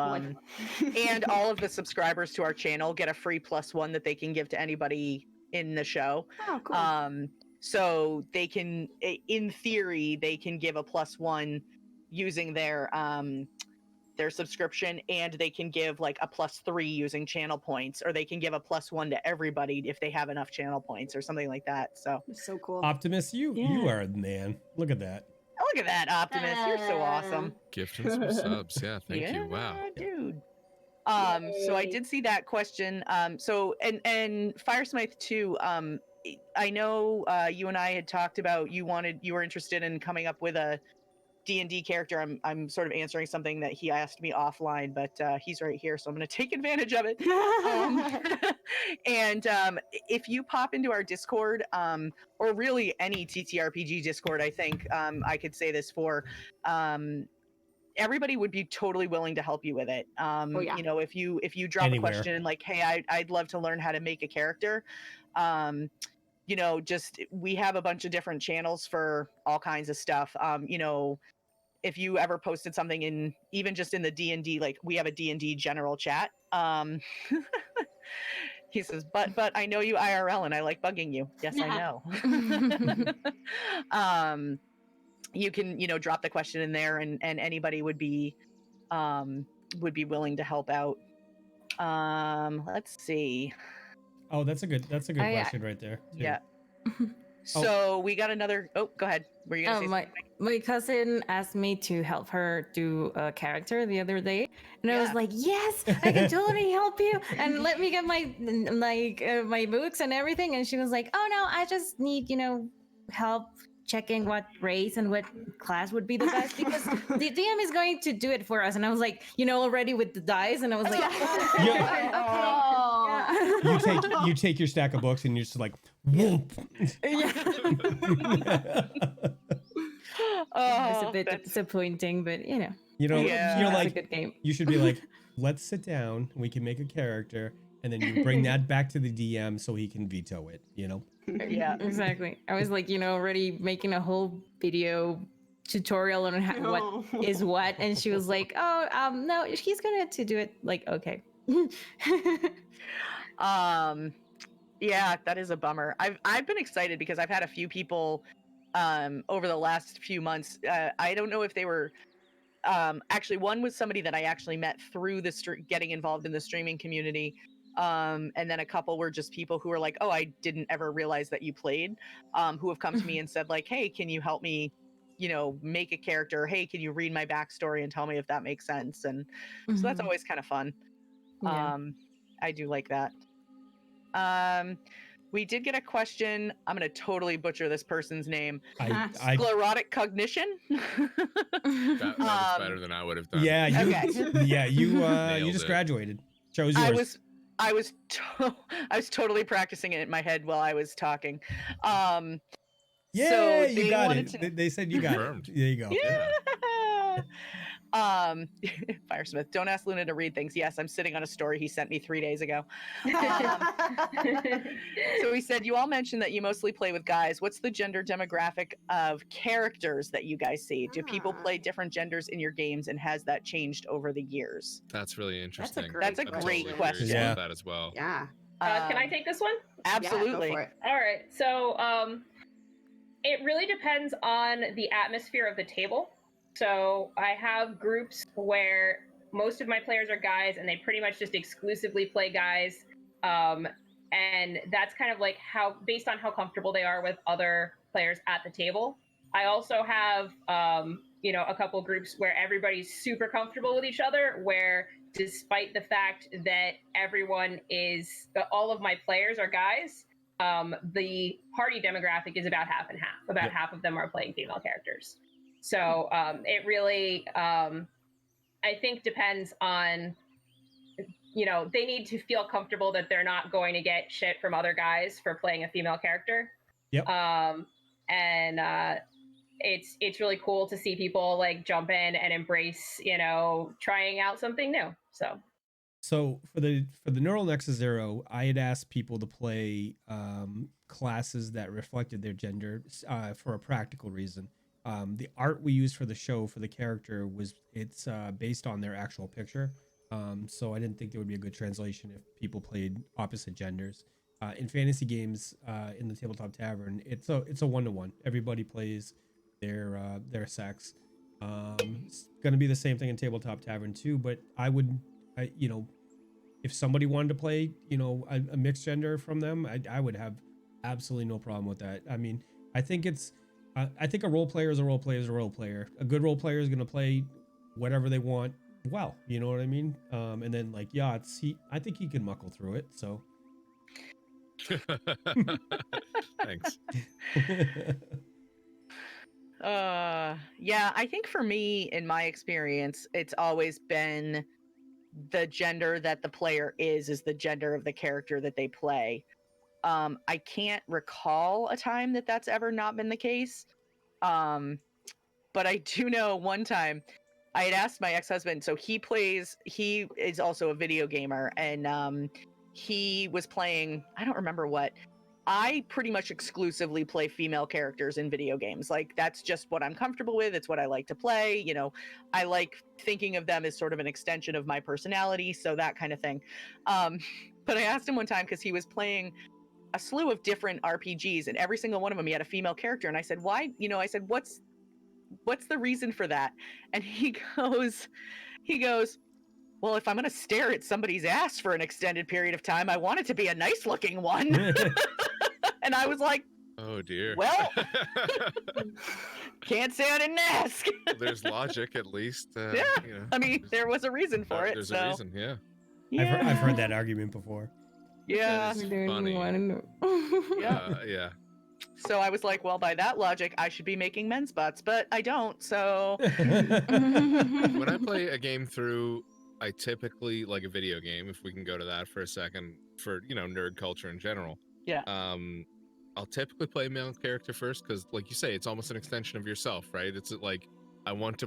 and all of the subscribers to our channel get a free +1 that they can give to anybody in the show. Oh, cool. So they can, in theory, they can give a +1 using their subscription, and they can give a +3 using channel points, or they can give a +1 to everybody if they have enough channel points or something like that. So cool. Optimus, you are the man. Look at that. Oh, look at that, Optimus. You're so awesome. Gifting some subs. Yeah, thank you. Wow. Dude. So I did see that question. So and Firesmith too. I know you and I had talked about you were interested in coming up with a D&D character. I'm sort of answering something that he asked me offline, but he's right here, so I'm going to take advantage of it. And if you pop into our Discord, or really any TTRPG Discord, I think I could say this for. Everybody would be totally willing to help you with it. yeah. You know, if you drop Anywhere. a question and like, hey, I'd love to learn how to make a character. You know, just we have a bunch of different channels for all kinds of stuff. You know, if you ever posted something in even just in the D&D, like we have a D&D general chat. He says, but I know you IRL and I like bugging you. Yes, I know. You can, you know, drop the question in there and anybody would be willing to help out. Let's see. Oh, that's a good question right there. Too. Yeah. So we got another. Oh, go ahead. Were you gonna say something? My cousin asked me to help her do a character the other day, and I was like, "Yes, I can totally help you, and let me get my my books and everything." And she was like, "Oh no, I just need help checking what race and what class would be the best because the DM is going to do it for us." And I was like, already with the dice, and I was like, You take your stack of books and you're just like, whoop. It's a bit disappointing, but you're like, it's a good game. You should be like, let's sit down, we can make a character, and then you bring that back to the DM so he can veto it, Yeah, exactly. I was like, already making a whole video tutorial on what is what, and she was like, "Oh, no, he's gonna to do it." Like, okay. Yeah, that is a bummer. I've been excited because I've had a few people over the last few months. I don't know if they were actually one was somebody that I actually met through the getting involved in the streaming community. And then a couple were just people who were like, "Oh, I didn't ever realize that you played," who have come to me and said like, "Hey, can you help me, make a character? Hey, can you read my backstory and tell me if that makes sense?" And so that's always kind of fun. Yeah. I do like that. We did get a question. I'm going to totally butcher this person's name. Sclerotic cognition. That was better than I would have done. Yeah, you just graduated. Show's yours. I was totally practicing it in my head while I was talking. Yeah, so you got it. They said you got it. There you go. Yeah. Firesmith, don't ask Luna to read things. Yes, I'm sitting on a story he sent me 3 days ago. So he said, you all mentioned that you mostly play with guys. What's the gender demographic of characters that you guys see? Do people play different genders in your games, and has that changed over the years? That's really interesting. That's a great question. Yeah. That as well. Yeah. Can I take this one? Absolutely. Yeah, go for it. All right. So it really depends on the atmosphere of the table. So I have groups where most of my players are guys and they pretty much just exclusively play guys. And that's kind of like based on how comfortable they are with other players at the table. I also have, a couple groups where everybody's super comfortable with each other, where despite the fact that all of my players are guys, the party demographic is about half and half. About half of them are playing female characters. So it really, I think, depends on, they need to feel comfortable that they're not going to get shit from other guys for playing a female character. Yep. It's really cool to see people like jump in and embrace, trying out something new. So for the Neural Nexus Zero, I had asked people to play classes that reflected their gender for a practical reason. The art we used for the show for the character it's based on their actual picture. So I didn't think there would be a good translation if people played opposite genders. In fantasy games, in the Tabletop Tavern, it's a 1-to-1. Everybody plays their sex. It's going to be the same thing in Tabletop Tavern too, but if somebody wanted to play, a mixed gender from them, I would have absolutely no problem with that. I mean, I think it's I think a role player is a role player is a role player. A good role player is going to play whatever they want well, you know what I mean? And then like Yachts, I think he can muckle through it, so. Thanks. Yeah, I think for me, in my experience, it's always been the gender that the player is the gender of the character that they play. I can't recall a time that that's ever not been the case. But I do know one time I had asked my ex-husband, so he is also a video gamer, and he was playing, I don't remember what. I pretty much exclusively play female characters in video games. Like, that's just what I'm comfortable with. It's what I like to play. You know, I like thinking of them as sort of an extension of my personality. So that kind of thing. But I asked him one time because he was playing a slew of different RPGs, and every single one of them he had a female character. And I said, why? You know, I said, what's the reason for that? And he goes, well, if I'm going to stare at somebody's ass for an extended period of time, I want it to be a nice looking one. And I was like, oh dear. Well, can't say I didn't ask. There's logic, at least. Yeah, you know, I mean, there was a reason for it. There's so. a reason, yeah. Yeah. I've heard that argument before. Yeah. That is funny. Yeah. So I was like, well, by that logic, I should be making men's butts, but I don't. So When I play a game through, I typically, like a video game, if we can go to that for a second, for, you know, nerd culture in general. Yeah. I'll typically play a male character first because, like you say, it's almost an extension of yourself, right? It's like I want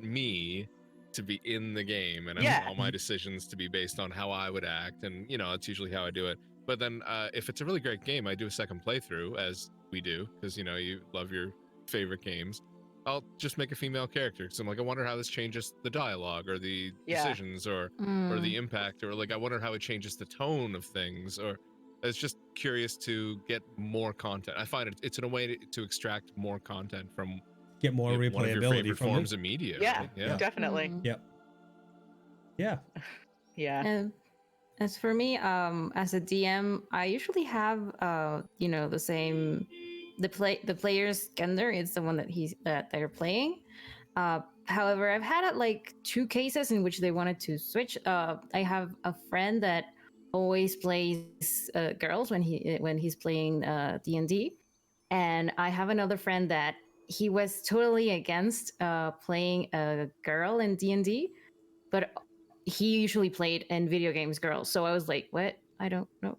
me to be in the game, and I want all my decisions to be based on how I would act, and you know, that's usually how I do it. But then if it's a really great game, I do a second playthrough, as we do, because you know you love your favorite games. I'll just make a female character because I'm like, I wonder how this changes the dialogue or the decisions or the impact, or like I wonder how it changes the tone of things, or it's just curious to get more content. I find it's in a way to extract more content from get more replayability one of your favorite from forms of media. Yeah, right? Yeah, definitely. Yep. Yeah. Yeah. And as for me, as a DM, I usually have you know, the same the player's gender is the one that they're playing. However, I've had like 2 cases in which they wanted to switch. I have a friend that always plays girls when he's playing D&D, and I have another friend that he was totally against playing a girl in D&D, but he usually played in video games girls. So I was like, what? I don't know.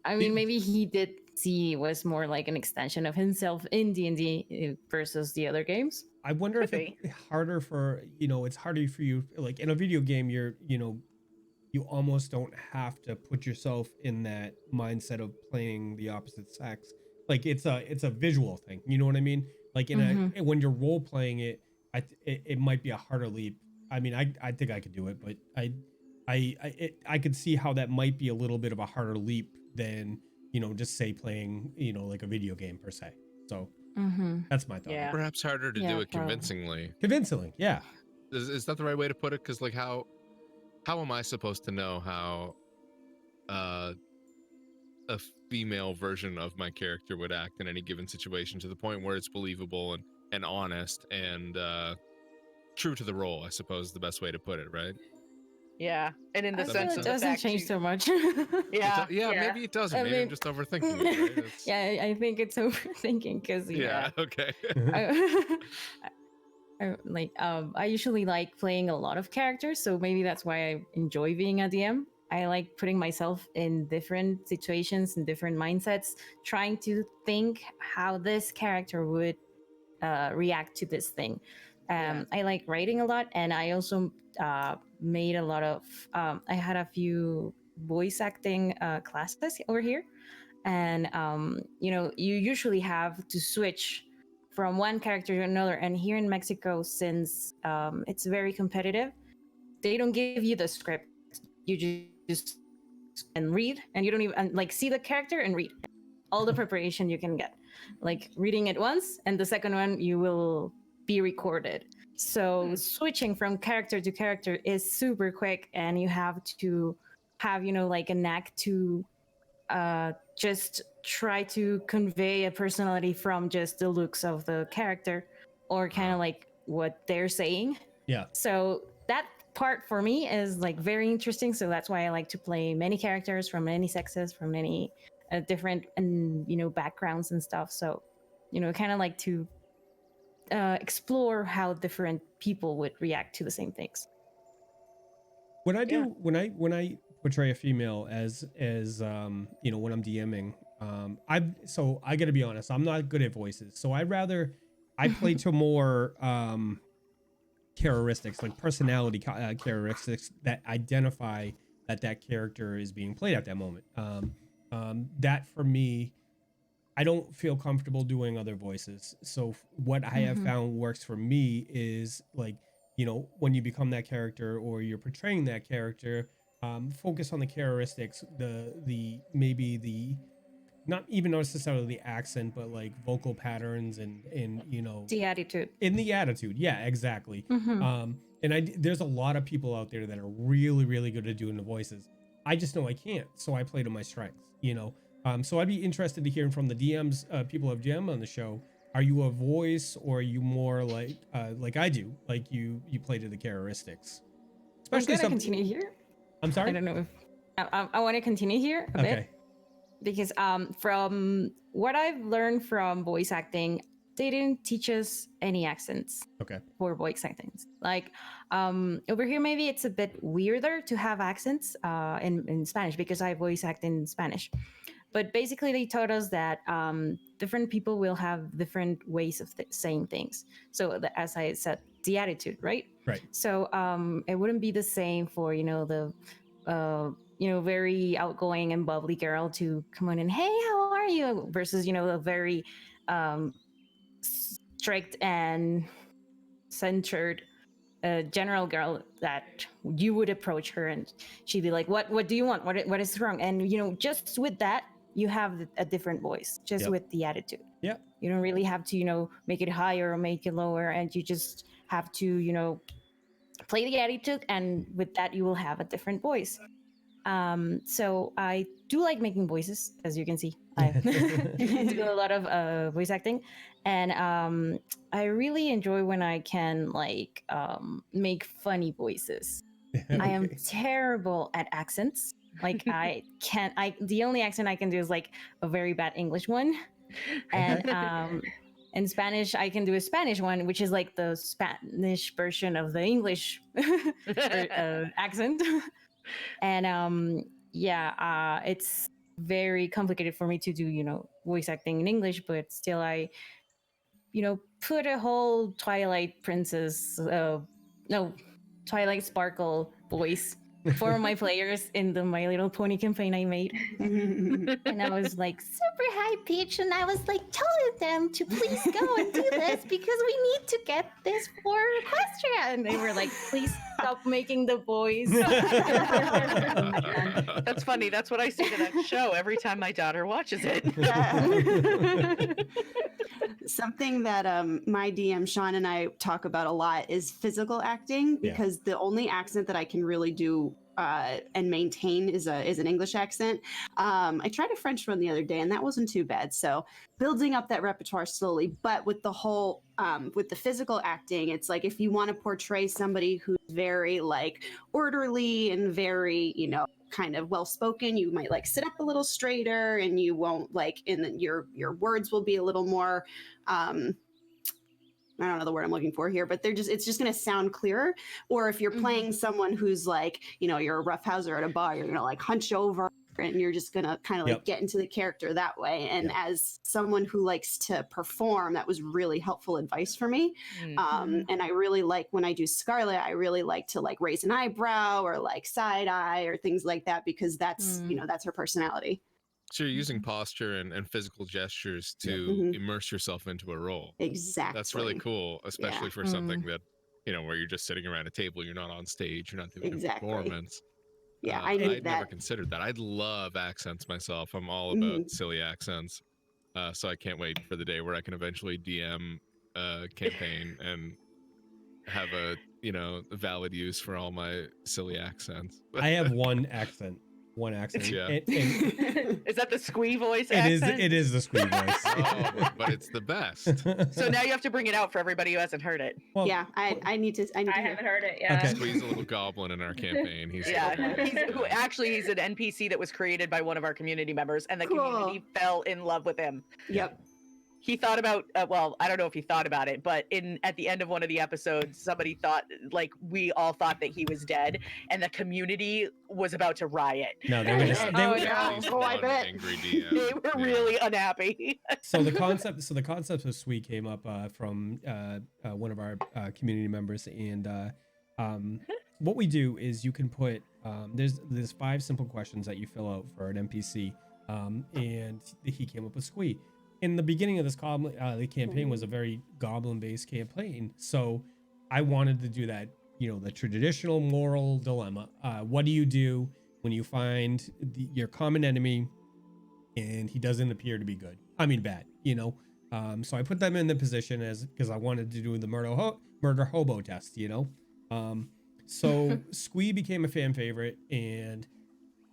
I mean, maybe he did see was more like an extension of himself in D&D versus the other games. I wonder if it's harder for, you know, it's harder for you, like in a video game, you almost don't have to put yourself in that mindset of playing the opposite sex. Like it's a visual thing, you know what I mean? Like when you're role playing it, it might be a harder leap. I mean, I think I could do it, but I could see how that might be a little bit of a harder leap than, you know, just say playing, you know, like a video game per se. So that's my thought. Yeah. Perhaps harder to do it convincingly. Convincingly, yeah. Is that the right way to put it? Because like how am I supposed to know how a female version of my character would act in any given situation to the point where it's believable and honest and true to the role, I suppose is the best way to put it, right? Yeah. And in the sense of it doesn't change so much. Yeah. Maybe it doesn't. Maybe I'm just overthinking it. Right? Yeah, I think it's overthinking because okay. I usually like playing a lot of characters, so maybe that's why I enjoy being a DM. I like putting myself in different situations and different mindsets, trying to think how this character would react to this thing. I like writing a lot, and I also made a lot of I had a few voice acting classes over here, and you know, you usually have to switch from one character to another, and here in Mexico, since it's very competitive, they don't give you the script. You just and read, and you don't even like see the character and read all the preparation you can get, like reading it once, and the second one you will be recorded. So switching from character to character is super quick, and you have to have, you know, like a knack to just try to convey a personality from just the looks of the character, or kind of like what they're saying. Yeah. So that part for me is like very interesting. So that's why I like to play many characters from many sexes, from many different and backgrounds and stuff. So kind of like to explore how different people would react to the same things. When I do, when I portray a female as when I'm DMing, I got to be honest, I'm not good at voices, so I play to more characteristics, like personality characteristics that identify that character is being played at that moment. That for me, I don't feel comfortable doing other voices. So what I have found works for me is like, when you become that character or you're portraying that character, focus on the characteristics, maybe the not even necessarily the accent, but like vocal patterns and the attitude. In the attitude, yeah, exactly. And there's a lot of people out there that are really, really good at doing the voices. I just know I can't, so I play to my strengths. So I'd be interested to hear from the DMs, people of GM on the show. Are you a voice, or are you more like I do, like you play to the characteristics? Especially I'm gonna continue here. I'm sorry. I don't know if I want to continue here a bit, because from what I've learned from voice acting, they didn't teach us any accents. For voice acting, like over here maybe it's a bit weirder to have accents in Spanish, because I voice act in Spanish. But basically, they taught us that different people will have different ways of saying things. So, as I said, the attitude, right? Right. So, it wouldn't be the same for the very outgoing and bubbly girl to come on and, hey, how are you? Versus a very strict and centered general girl that you would approach her and she'd be like, what do you want? What is wrong? And just with that, you have a different voice, just with the attitude. Yeah. You don't really have to, make it higher or make it lower. And you just have to, play the attitude. And with that, you will have a different voice. So I do like making voices, as you can see. I do a lot of voice acting. And I really enjoy when I can make funny voices. I am terrible at accents. Like the only accent I can do is like a very bad English one. And in Spanish, I can do a Spanish one, which is like the Spanish version of the English accent. And it's very complicated for me to do, voice acting in English, but still I, put a whole Twilight Princess, Twilight Sparkle voice for my players in the My Little Pony campaign I made. And I was like super high pitched, and I was like telling them to please go and do this because we need to get this for Equestria. And they were like, please stop making the voice. That's funny. That's what I say to that show every time my daughter watches it. Something that my DM Sean and I talk about a lot is physical acting, because the only accent that I can really do and maintain is an English accent. I tried a French one the other day, and that wasn't too bad. So building up that repertoire slowly, but with the whole with the physical acting, it's like if you want to portray somebody who's very like orderly and very kind of well spoken, you might like sit up a little straighter, and you won't your words will be a little more I don't know the word I'm looking for here, but it's just going to sound clearer. Or if you're playing someone who's like, you're a roughhouser at a bar, you're going to like hunch over and you're just going to kind of like get into the character that way. And as someone who likes to perform, that was really helpful advice for me. And I really like when I do Scarlet, I really like to like raise an eyebrow or like side eye or things like that, because that's, that's her personality. So you're using posture and physical gestures to immerse yourself into a role. Exactly. That's really cool, especially for something that, where you're just sitting around a table, you're not on stage, you're not doing a performance. Yeah, I'd never considered that. I'd love accents myself. I'm all about silly accents. So I can't wait for the day where I can eventually DM a campaign and have a valid use for all my silly accents. I have one accent. one accent. Yeah. Is that the squee voice It is. accent? It is the squee voice. Oh, but it's the best. So now you have to bring it out for everybody who hasn't heard it. Well, Yeah, I need to I hear. haven't heard it. Yeah. Okay. Squeeze a little goblin in our campaign. He's Yeah, so he's an NPC that was created by one of our community members, and the Cool. community fell in love with him. Yep. He thought about well, I don't know if he thought about it, but at the end of one of the episodes, somebody thought, like, we all thought that he was dead, and the community was about to riot. No, they were just. They were, yeah. He's Oh, I one bet. angry DM. They were Yeah. really unhappy. So the concept of Sweet came up from one of our community members, and what we do is you can put there's 5 simple questions that you fill out for an NPC, and he came up with Squee. In the beginning of this the campaign was a very goblin-based campaign, so I wanted to do that, the traditional moral dilemma. What do you do when you find your common enemy and he doesn't appear to be good? I mean, bad, So I put them in the position because I wanted to do the murder hobo test, So Squee became a fan favorite, and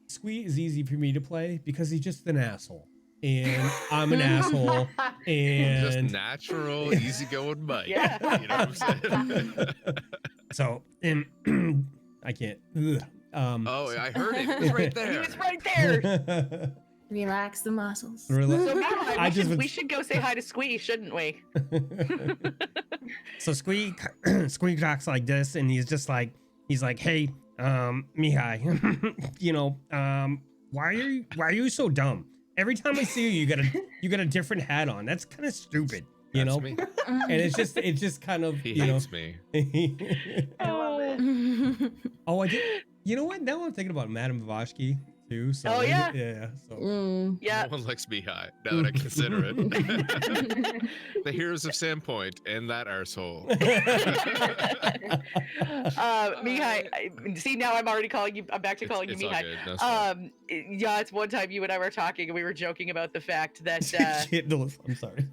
Squee is easy for me to play because he's just an asshole. And I'm an asshole, Just and natural, easygoing Mike. Yeah. You know what I'm saying? so I can't. Oh, I heard it. It was right He there. was right there. Relax the muscles. So I just we should go say hi to Squee, shouldn't we? So Squee talks like this, and he's like, hey, Mihai, why are you so dumb? Every time I see you got a different hat on. That's kind of stupid, That's me. And it's just kind of He hates me. Oh, I did. You know what? Now I'm thinking about Madame Vashki too. So Oh, yeah. yeah. So Yeah. No one likes Mihai, now that I consider it. The heroes of Sandpoint and that arsehole. Mihai, see, now I'm already calling you. I'm back to calling It's you all Mihai. good. That's fine. Yeah, it's one time you and I were talking, and we were joking about the fact that I'm sorry.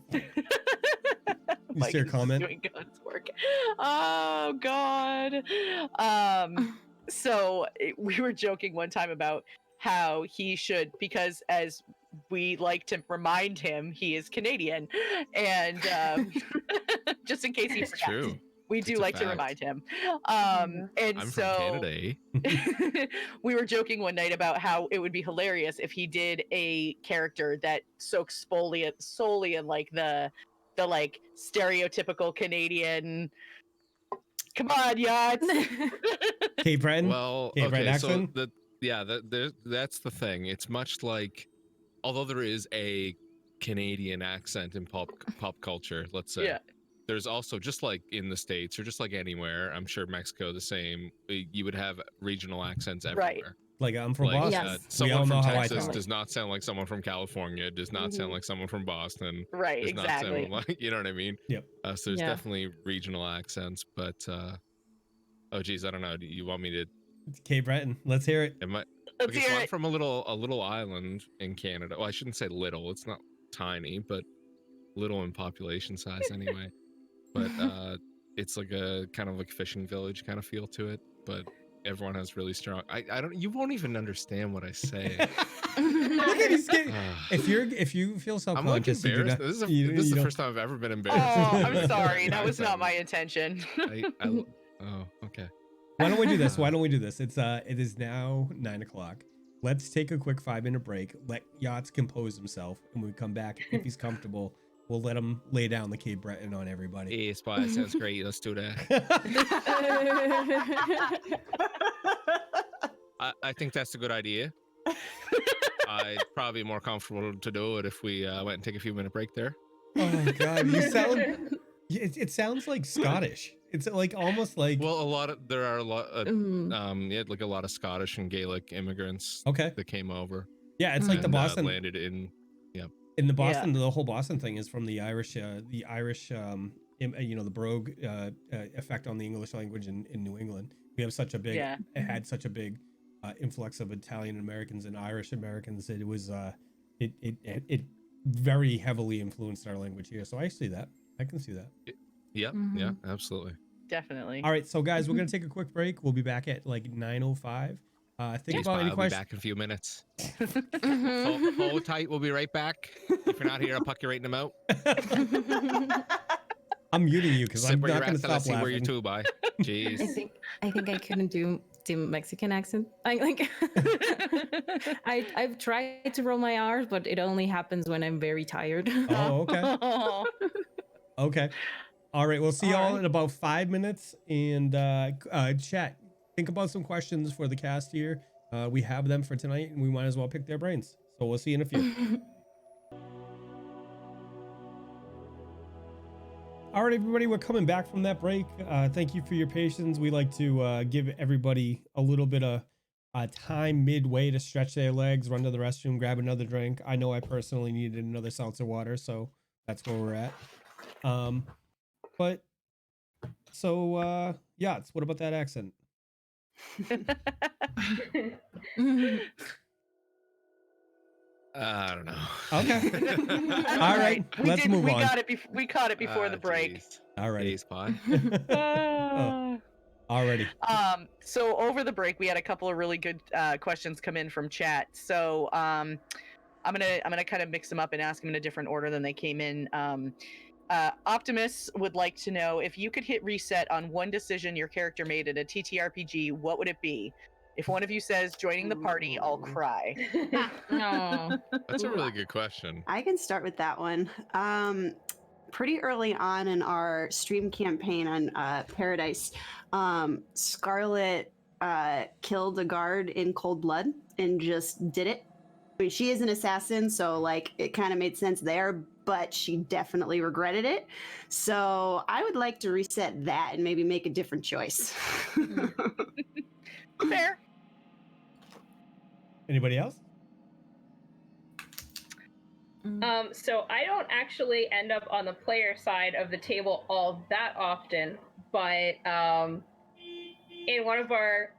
Mike your is comment? doing God's work. Oh God. So we were joking one time about how he should, because as we like to remind him, he is Canadian, and just in case he It's forgets. true. We do It's a like to fact. remind him. And I'm so from Canada, eh? we were joking one night about how it would be hilarious if he did a character that soaks solely in like the like stereotypical Canadian. Come on, yachts. Cape Breton. Well, Cape Breton okay, so accent? that's the thing. It's much like, although there is a Canadian accent in pop culture, let's say, Yeah. there's also, just like in the States or just like anywhere, I'm sure Mexico the same, you would have regional accents everywhere. Right. Like I'm from Like, Boston. Yes. We someone all know from how I Texas talk. does not sound like someone from California, does not sound like someone from Boston. Right, Does not exactly. sound like, you know what I mean? Yep. So there's Yeah. definitely regional accents, but oh geez, I don't know. Do you want me to? Cape Breton. Let's hear it. Am I? Let's Okay, so hear I'm it. from a little island in Canada. Well, I shouldn't say little. It's not tiny, but little in population size anyway. But it's like a kind of like fishing village kind of feel to it. But everyone has really strong. I don't. You won't even understand what I say. Look at his kid. Ah. If you feel I'm like self-conscious, you do embarrassed. not- This is you the don't- first time I've ever been embarrassed. Oh, I'm sorry. That was not Accent. my intention. Oh, okay. Why don't we do this? It is now 9:00. Let's take a quick 5-minute break. Let Yachts compose himself, and when we come back, if he's comfortable, we'll let him lay down the Cape Breton on everybody. Hey, Spy, sounds great. Let's do that. I think that's a good idea. I'd probably be more comfortable to do it if we went and take a few minute break there. Oh God, you sound. It sounds like Scottish. It's like almost like. Well, there are a lot, Mm. like a lot of Scottish and Gaelic immigrants Okay. that came over. Yeah, it's like the and, Boston. landed in. In the Boston, the whole Boston thing is from the Irish, the brogue effect on the English language in New England. We have such a big, Yeah. it had such a big influx of Italian Americans and Irish Americans that it was, it very heavily influenced our language here. So I see that. I can see that. Yeah, yeah, absolutely. Definitely. All right, so guys, we're gonna take a quick break. We'll be back at like 9:05. Think Jeez, about any I'll be questions. back in a few minutes. Mhm. Hold tight. We'll be right back. If you're not here, I'll puck you right in the mouth. I'm muting you because Sit I'm where not you're going to at till I stop see where you laughing. two by. Jeez. I think I couldn't do Mexican accent. I've tried to roll my R's, but it only happens when I'm very tired. Oh, okay. Okay. All right. We'll see y'all All in about 5 minutes. And chat, think about some questions for the cast here. We have them for tonight, and we might as well pick their brains. So we'll see you in a few. All right, everybody, we're coming back from that break. Thank you for your patience. We like to give everybody a little bit of time midway to stretch their legs, run to the restroom, grab another drink. I know I personally needed another seltzer water, so that's where we're at. Yachts, what about that accent? I don't know. Okay. All right, let's move on. We caught it before the break. All right. Jeez, Pod. Already. So over the break, we had a couple of really good questions come in from chat. So I'm gonna kind of mix them up and ask them in a different order than they came in. Optimus would like to know, if you could hit reset on one decision your character made at a TTRPG, what would it be? If one of you says joining the party, I'll cry. No. That's a really good question. I can start with that one. Pretty early on in our stream campaign on Paradise, Scarlet killed a guard in cold blood and just did it. I mean, she is an assassin, so like it kind of made sense there, but she definitely regretted it. So I would like to reset that and maybe make a different choice. Fair. Anybody else? So I don't actually end up on the player side of the table all that often, but in one of our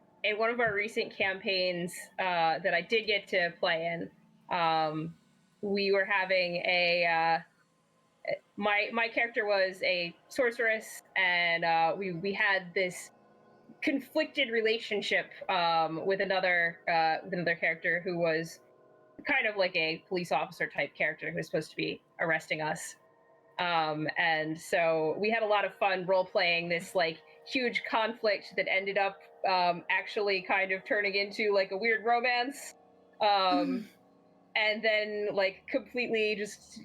recent campaigns that I did get to play in, we were having my character was a sorceress, and we had this conflicted relationship with another character who was kind of like a police officer type character who was supposed to be arresting us. And so we had a lot of fun role playing this like huge conflict that ended up actually kind of turning into like a weird romance. And then like completely just,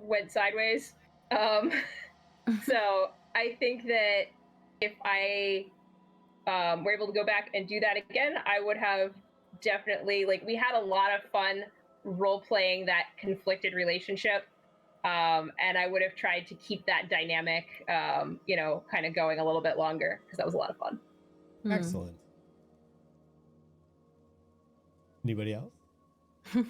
went sideways. So I think that if I were able to go back and do that again, I would have definitely, like, we had a lot of fun role playing that conflicted relationship, and I would have tried to keep that dynamic kind of going a little bit longer, because that was a lot of fun. Excellent. Anybody else? I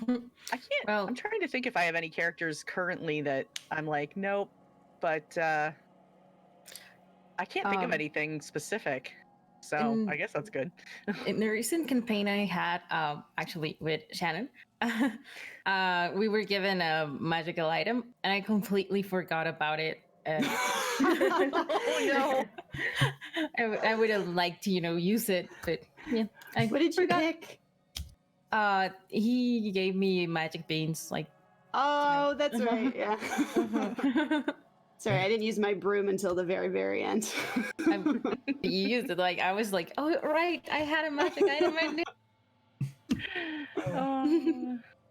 can't. Well, I'm trying to think if I have any characters currently that I'm like, nope, but I can't think of anything specific. So I guess that's good. In the recent campaign I had, actually with Shannon, we were given a magical item, and I completely forgot about it. Oh no! I would have liked to, use it, but yeah. What did you pick? He gave me magic beans, like. Oh, that's right. Yeah. Sorry, I didn't use my broom until the very, very end. You used it, like, I was like, oh, right, I had a magic item.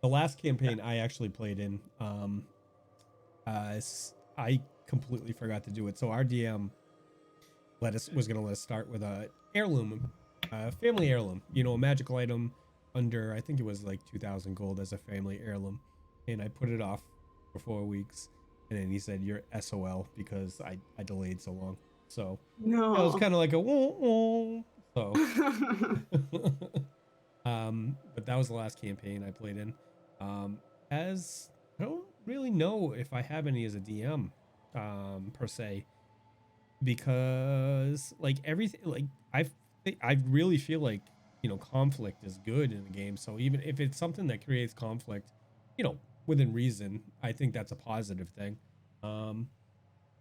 The last campaign I actually played in, I completely forgot to do it. So our DM was going to let us start with a heirloom, family heirloom, a magical item under, I think it was like 2,000 gold as a family heirloom. And I put it off for 4 weeks. And then he said, "You're SOL," because I delayed so long. So no, it was kind of like a whoa. So, but that was the last campaign I played in. As I don't really know if I have any as a DM, per se, because like everything, like I really feel like conflict is good in the game. So even if it's something that creates conflict, within reason, I think that's a positive thing.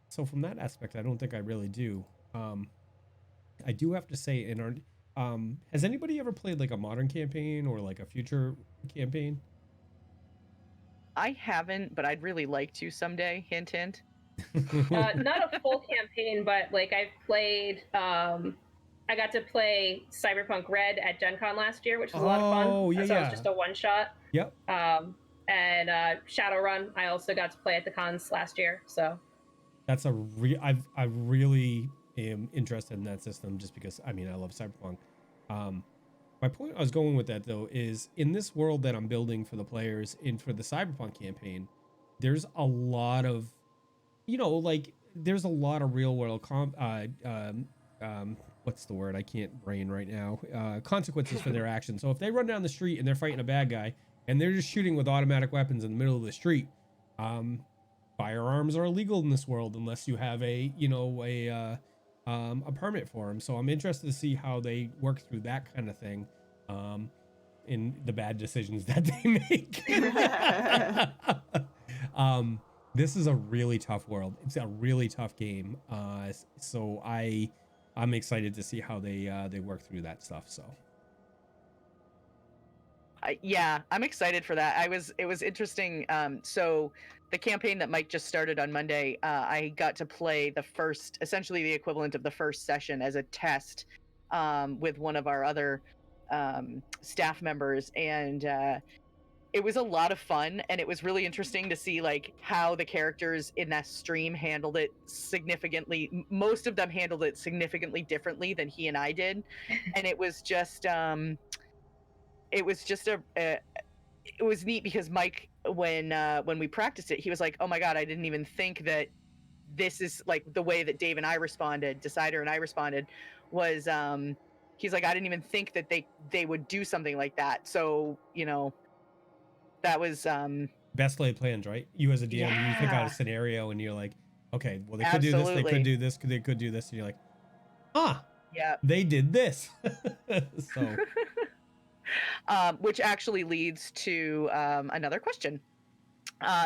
So from that aspect, I don't think I really do. I do have to say, in Has anybody ever played like a modern campaign or like a future campaign? I haven't, but I'd really like to someday. Hint, hint. Not a full campaign, but like I've played. I got to play Cyberpunk Red at Gen Con last year, which was a lot of fun. Oh, yeah, So it yeah. was just a one shot. Yep. And Shadowrun, I also got to play at the cons last year. So That's a I really am interested in that system just because I mean I love Cyberpunk. My point I was going with that though is in this world that I'm building for the players in for the Cyberpunk campaign, there's a lot of, you know, like there's a lot of real world what's the word? I can't brain right now. Consequences for their actions. So if they run down the street and they're fighting a bad guy and they're just shooting with automatic weapons in the middle of the street, firearms are illegal in this world unless you have a, you know, a permit for them. So I'm interested to see how they work through that kind of thing, in the bad decisions that they make. This is a really tough world. It's a really tough game. So I'm excited to see how they work through that stuff. So. Yeah, I'm excited for that. It was interesting. So the campaign that Mike just started on Monday, I got to play the first, essentially the equivalent of the first session as a test, with one of our other staff members, and it was a lot of fun, and it was really interesting to see like how the characters in that stream handled it significantly. Most of them handled it significantly differently than he and I did, and it was just it was neat because Mike, when we practiced it, he was like, "Oh my god, I didn't even think that this is like the way that Dave and I responded, Decider and I responded was he's like, I didn't even think that they would do something like that." So, you know, that was best laid plans, right? You as a DM, you think out a Yeah. scenario and you're like, okay, well they could do this, they could do this, they could do this, and you're like, yeah. they did this. So Which actually leads to another question.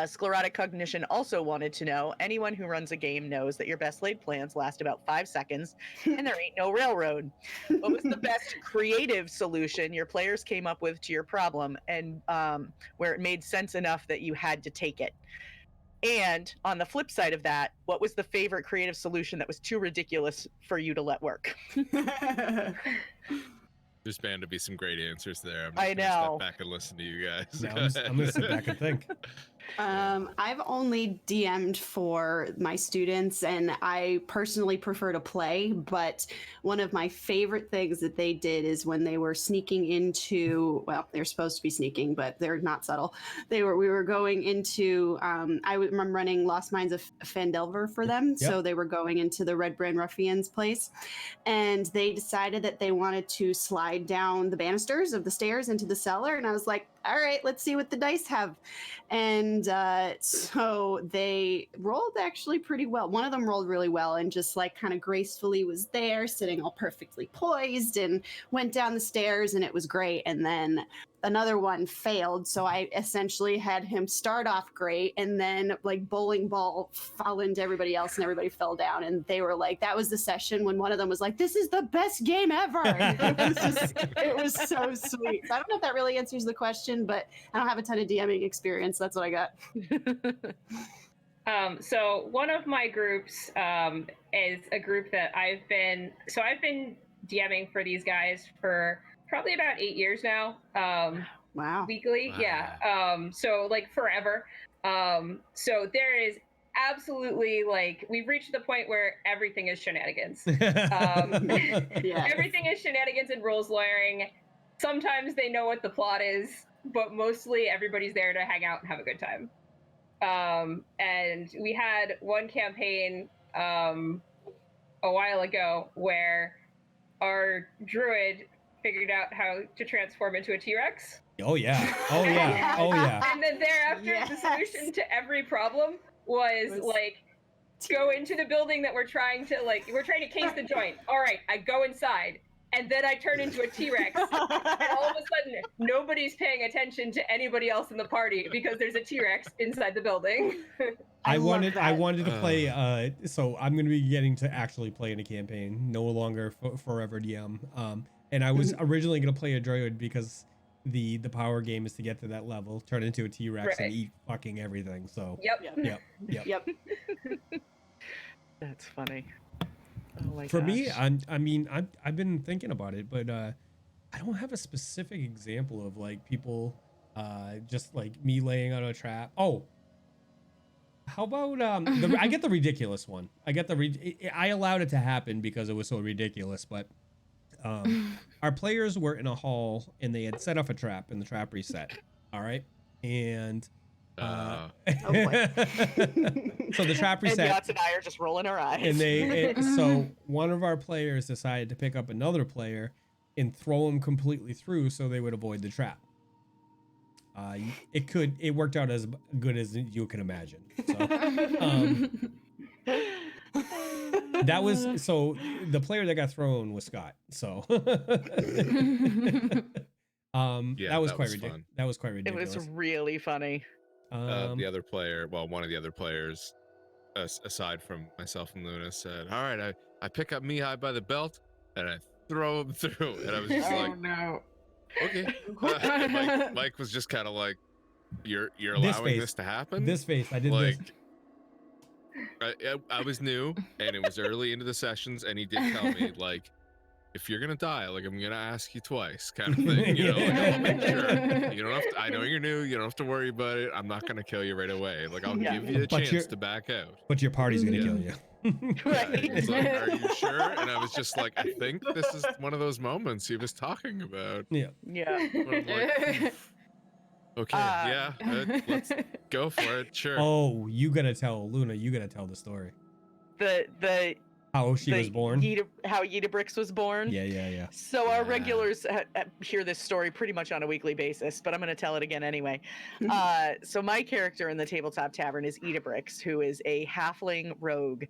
Sclerotic Cognition also wanted to know, anyone who runs a game knows that your best laid plans last about 5 seconds and there ain't no railroad. What was the best creative solution your players came up with to your problem, and where it made sense enough that you had to take it? And on the flip side of that, what was the favorite creative solution that was too ridiculous for you to let work? There's bound to be some great answers there. I gonna know. Step back and listen to you guys. now I'm gonna sit back and think. I've only DM'd for my students, and I personally prefer to play, but one of my favorite things that they did is when they were sneaking into, well, they're supposed to be sneaking, but they're not subtle. We were going into, I'm running Lost Mines of Fandelver for them. Yep. So they were going into the Red Brand Ruffians place, and they decided that they wanted to slide down the banisters of the stairs into the cellar. And I was like, all right, let's see what the dice have. And so they rolled actually pretty well. One of them rolled really well and just like kind of gracefully was there, sitting all perfectly poised, and went down the stairs, and it was great. And then another one failed, so I essentially had him start off great and then like bowling ball fall into everybody else and everybody fell down. And they were like, that was the session when one of them was like, this is the best game ever. It was so sweet. So I don't know if that really answers the question, but I don't have a ton of DMing experience. That's what I got. So one of my groups is a group that I've been DMing for these guys for probably about 8 years now. Wow. Weekly. Wow. Yeah. So like forever. So there is absolutely, like, we've reached the point where everything is shenanigans. Yeah. Everything is shenanigans and rules lawyering. Sometimes they know what the plot is, but mostly everybody's there to hang out and have a good time. And we had one campaign a while ago where our druid figured out how to transform into a T-Rex. Oh yeah. Oh yeah. Oh yeah. And then thereafter, the solution to every problem was like, go into the building that we're trying to case the joint. All right, I go inside, and then I turn into a T-Rex. And all of a sudden, nobody's paying attention to anybody else in the party because there's a T-Rex inside the building. I wanted to play. So I'm going to be getting to actually play in a campaign, no longer forever DM. And I was originally going to play a droid because the power game is to get to that level, turn into a T-Rex and Right. eat fucking everything. So Yep. yep. That's funny. Oh my For gosh. me, I've been thinking about it, but I don't have a specific example of like people just like me laying out a trap. Oh, how about I get the ridiculous one. I get I allowed it to happen because it was so ridiculous, but our players were in a hall and they had set off a trap and the trap reset. All right. And Oh boy. so the trap And reset. Yachts and I are just rolling our eyes. And so one of our players decided to pick up another player and throw him completely through so they would avoid the trap. It worked out as good as you can imagine. So, that was, so the player that got thrown was Scott. So, that was quite ridiculous. That was quite It ridiculous. was really funny. The other player, well, one of the other players, aside from myself and Luna, said, "All right, I pick up Mihai by the belt and I throw him through." And I was just like, no. "Okay." Mike was just kind of like, "You're allowing this to happen?" This face, I did like, this. I was new, and it was early into the sessions, and he did tell me, like, if you're gonna die, like, I'm gonna ask you twice, kind of thing. You know, like, I'll make sure. You don't have to, I know you're new. You don't have to worry about it. I'm not gonna kill you right away. Like, I'll give you a chance to back out. But your party's gonna kill you. Right. He's like, "Are you sure?" And I was just like, "I think this is one of those moments he was talking about." Yeah. Yeah. But I'm like, okay, let's go for it. Sure. Oh, you gotta tell Luna. You gotta tell the story. The How she was born. How Yetabrix was born. Yeah. So our regulars hear this story pretty much on a weekly basis, but I'm going to tell it again anyway. So my character in the Tabletop Tavern is Yetabrix, who is a halfling rogue.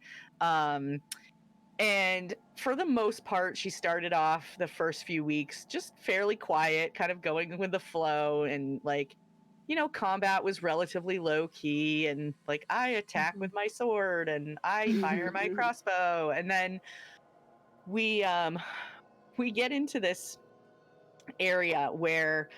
And for the most part, she started off the first few weeks just fairly quiet, kind of going with the flow, and like, you know, combat was relatively low key, and like I attack with my sword and I fire my crossbow, and then we get into this area where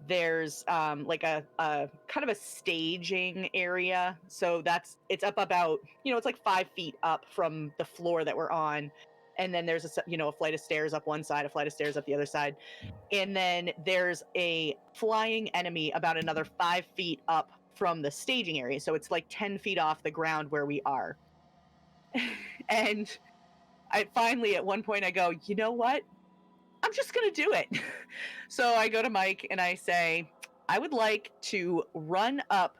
there's like a kind of a staging area. So it's up about, you know, it's like 5 feet up from the floor that we're on, and then there's a flight of stairs up one side, a flight of stairs up the other side, and then there's a flying enemy about another 5 feet up from the staging area. So it's like 10 feet off the ground where we are. And I finally, at one point, I go, you know what? I'm just going to do it. So I go to Mike and I say, I would like to run up,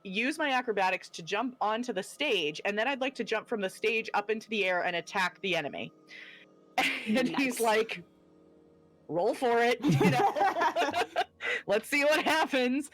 use my acrobatics to jump onto the stage, and then I'd like to jump from the stage up into the air and attack the enemy. And he's like, roll for it, you know. Let's see what happens.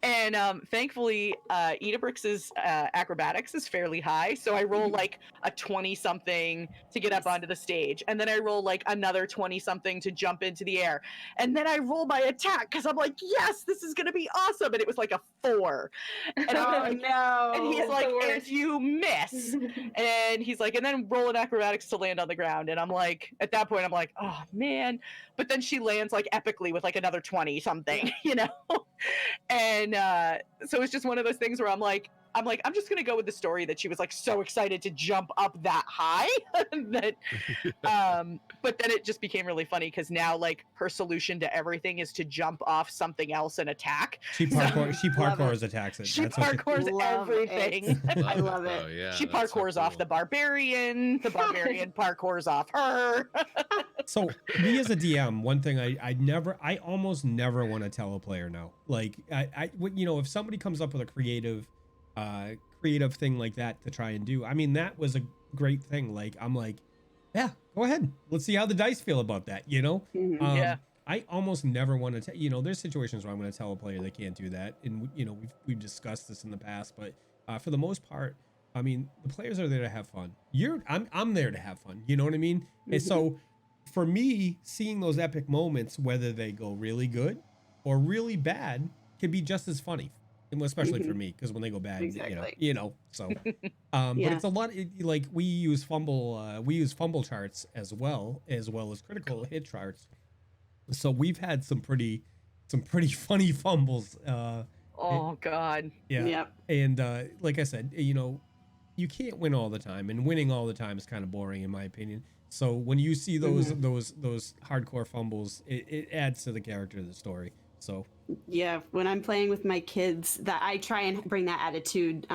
And thankfully, Yetabrix's acrobatics is fairly high, so I roll like a 20-something to get up onto the stage, and then I roll like another 20-something to jump into the air, and then I roll my attack because I'm like, yes, this is gonna be awesome, and it was like a 4. And I'm like, no! And he's like, and you miss, and he's like, and then roll an acrobatics to land on the ground, and I'm like, at that point, I'm like, oh man, but then she lands like epically with like another 20-something, you know. And so it's just one of those things where I'm like, I'm just gonna go with the story that she was like so excited to jump up that high that but then it just became really funny because now like her solution to everything is to jump off something else and attack. She parkours attacks it. She parkours everything. I love it. Oh, yeah, She that's so parkours off cool. the barbarian parkours off her. So me as a DM, one thing I almost never want to tell a player no. Like if somebody comes up with a creative thing like that to try and do, I mean, that was a great thing. Like, I'm like, yeah, go ahead. Let's see how the dice feel about that, you know? Yeah. I almost never want to there's situations where I'm going to tell a player they can't do that. And, we've discussed this in the past, but for the most part, I mean, the players are there to have fun. I'm there to have fun. You know what I mean? And so for me, seeing those epic moments, whether they go really good or really bad, can be just as funny. Especially for me, because when they go bad, Exactly. So but it's a lot. Like we use fumble charts as well as critical hit charts, So we've had some pretty funny fumbles. Oh God. Yeah. Yep. And like I said, you can't win all the time, and winning all the time is kind of boring in my opinion. So when you see those hardcore fumbles, it adds to the character of the story. So Yeah, when I'm playing with my kids, that I try and bring that attitude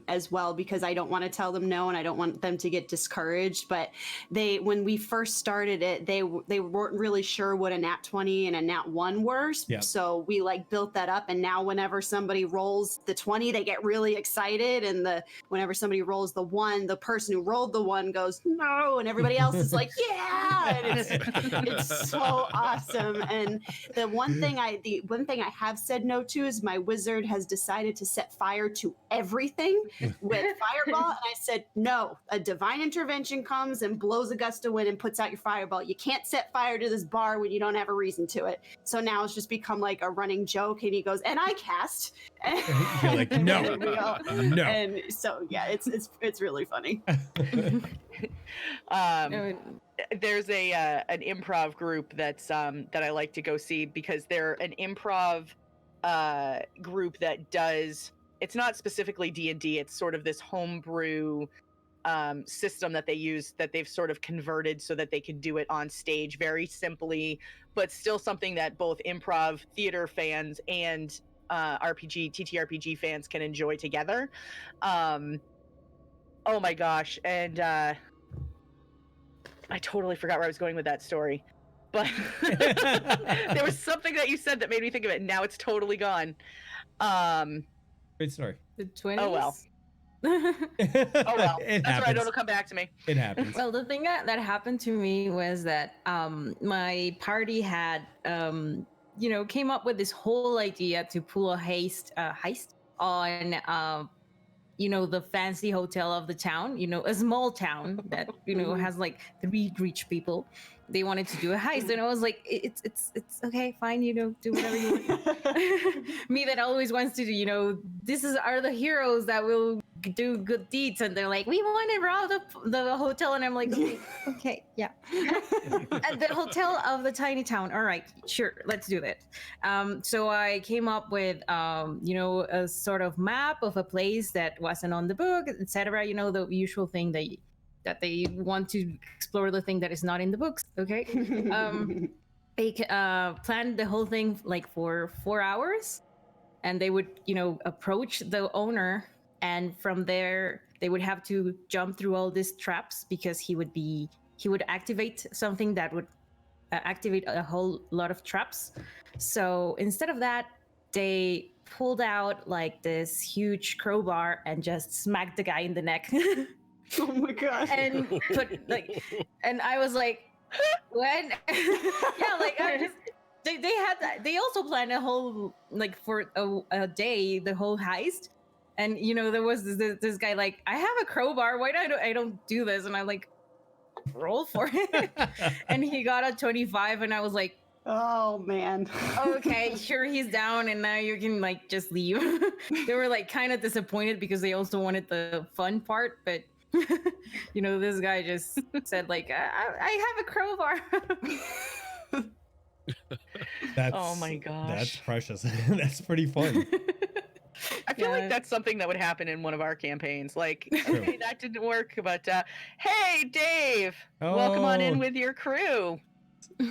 as well, because I don't want to tell them no and I don't want them to get discouraged. But when we first started it, they weren't really sure what a nat 20 and a nat 1 were. Yeah. So we like built that up, and now whenever somebody rolls the 20, they get really excited, and whenever somebody rolls the 1, the person who rolled the 1 goes no, and everybody else is like yeah, and it's so awesome. And the one thing I have said no to is my wizard has decided to set fire to everything with fireball, and I said no. A divine intervention comes and blows a gust of wind and puts out your fireball. You can't set fire to this bar when you don't have a reason to it. So now it's just become like a running joke, and he goes, and I cast. You're like, no, no. And so yeah, it's really funny. There's an improv group that's that I like to go see, because they're an improv group that does, it's not specifically D&D, it's sort of this homebrew system that they use, that they've sort of converted so that they can do it on stage very simply, but still something that both improv theater fans and TTRPG fans can enjoy together. Oh my gosh, and I totally forgot where I was going with that story, but there was something that you said that made me think of it, and now it's totally gone. Great story. The 20s? Oh well. Oh well. It That's happens. right, it'll come back to me. It happens. Well, the thing that happened to me was that my party had came up with this whole idea to pull a heist on the fancy hotel of the town, a small town that has like 3 rich people. They wanted to do a heist, and I was like, it's okay, fine, do whatever you want. Me that always wants to do, are the heroes that will do good deeds, and they're like, we want to rob the hotel, and I'm like, okay, yeah. At the hotel of the tiny town, all right, sure, let's do that. So I came up with a sort of map of a place that wasn't on the book, etc. The usual thing that they want to explore, the thing that is not in the books. Okay. They planned the whole thing like for 4 hours, and they would approach the owner, and from there they would have to jump through all these traps, because he would activate something that would activate a whole lot of traps. So instead of that, they pulled out like this huge crowbar and just smacked the guy in the neck. Oh my god. And and I was like, when? Yeah, like they also planned a whole, like, for a day, the whole heist. And there was this guy like, I have a crowbar, why I don't do this? And I like, roll for it. And he got a 25, and I was like, oh man. Okay, sure, he's down, and now you can like just leave. They were like kind of disappointed because they also wanted the fun part, but this guy just said like, I have a crowbar. Oh my gosh. That's precious. That's pretty fun. I feel like that's something that would happen in one of our campaigns. Like, okay, that didn't work, but hey, Dave, welcome on in with your crew.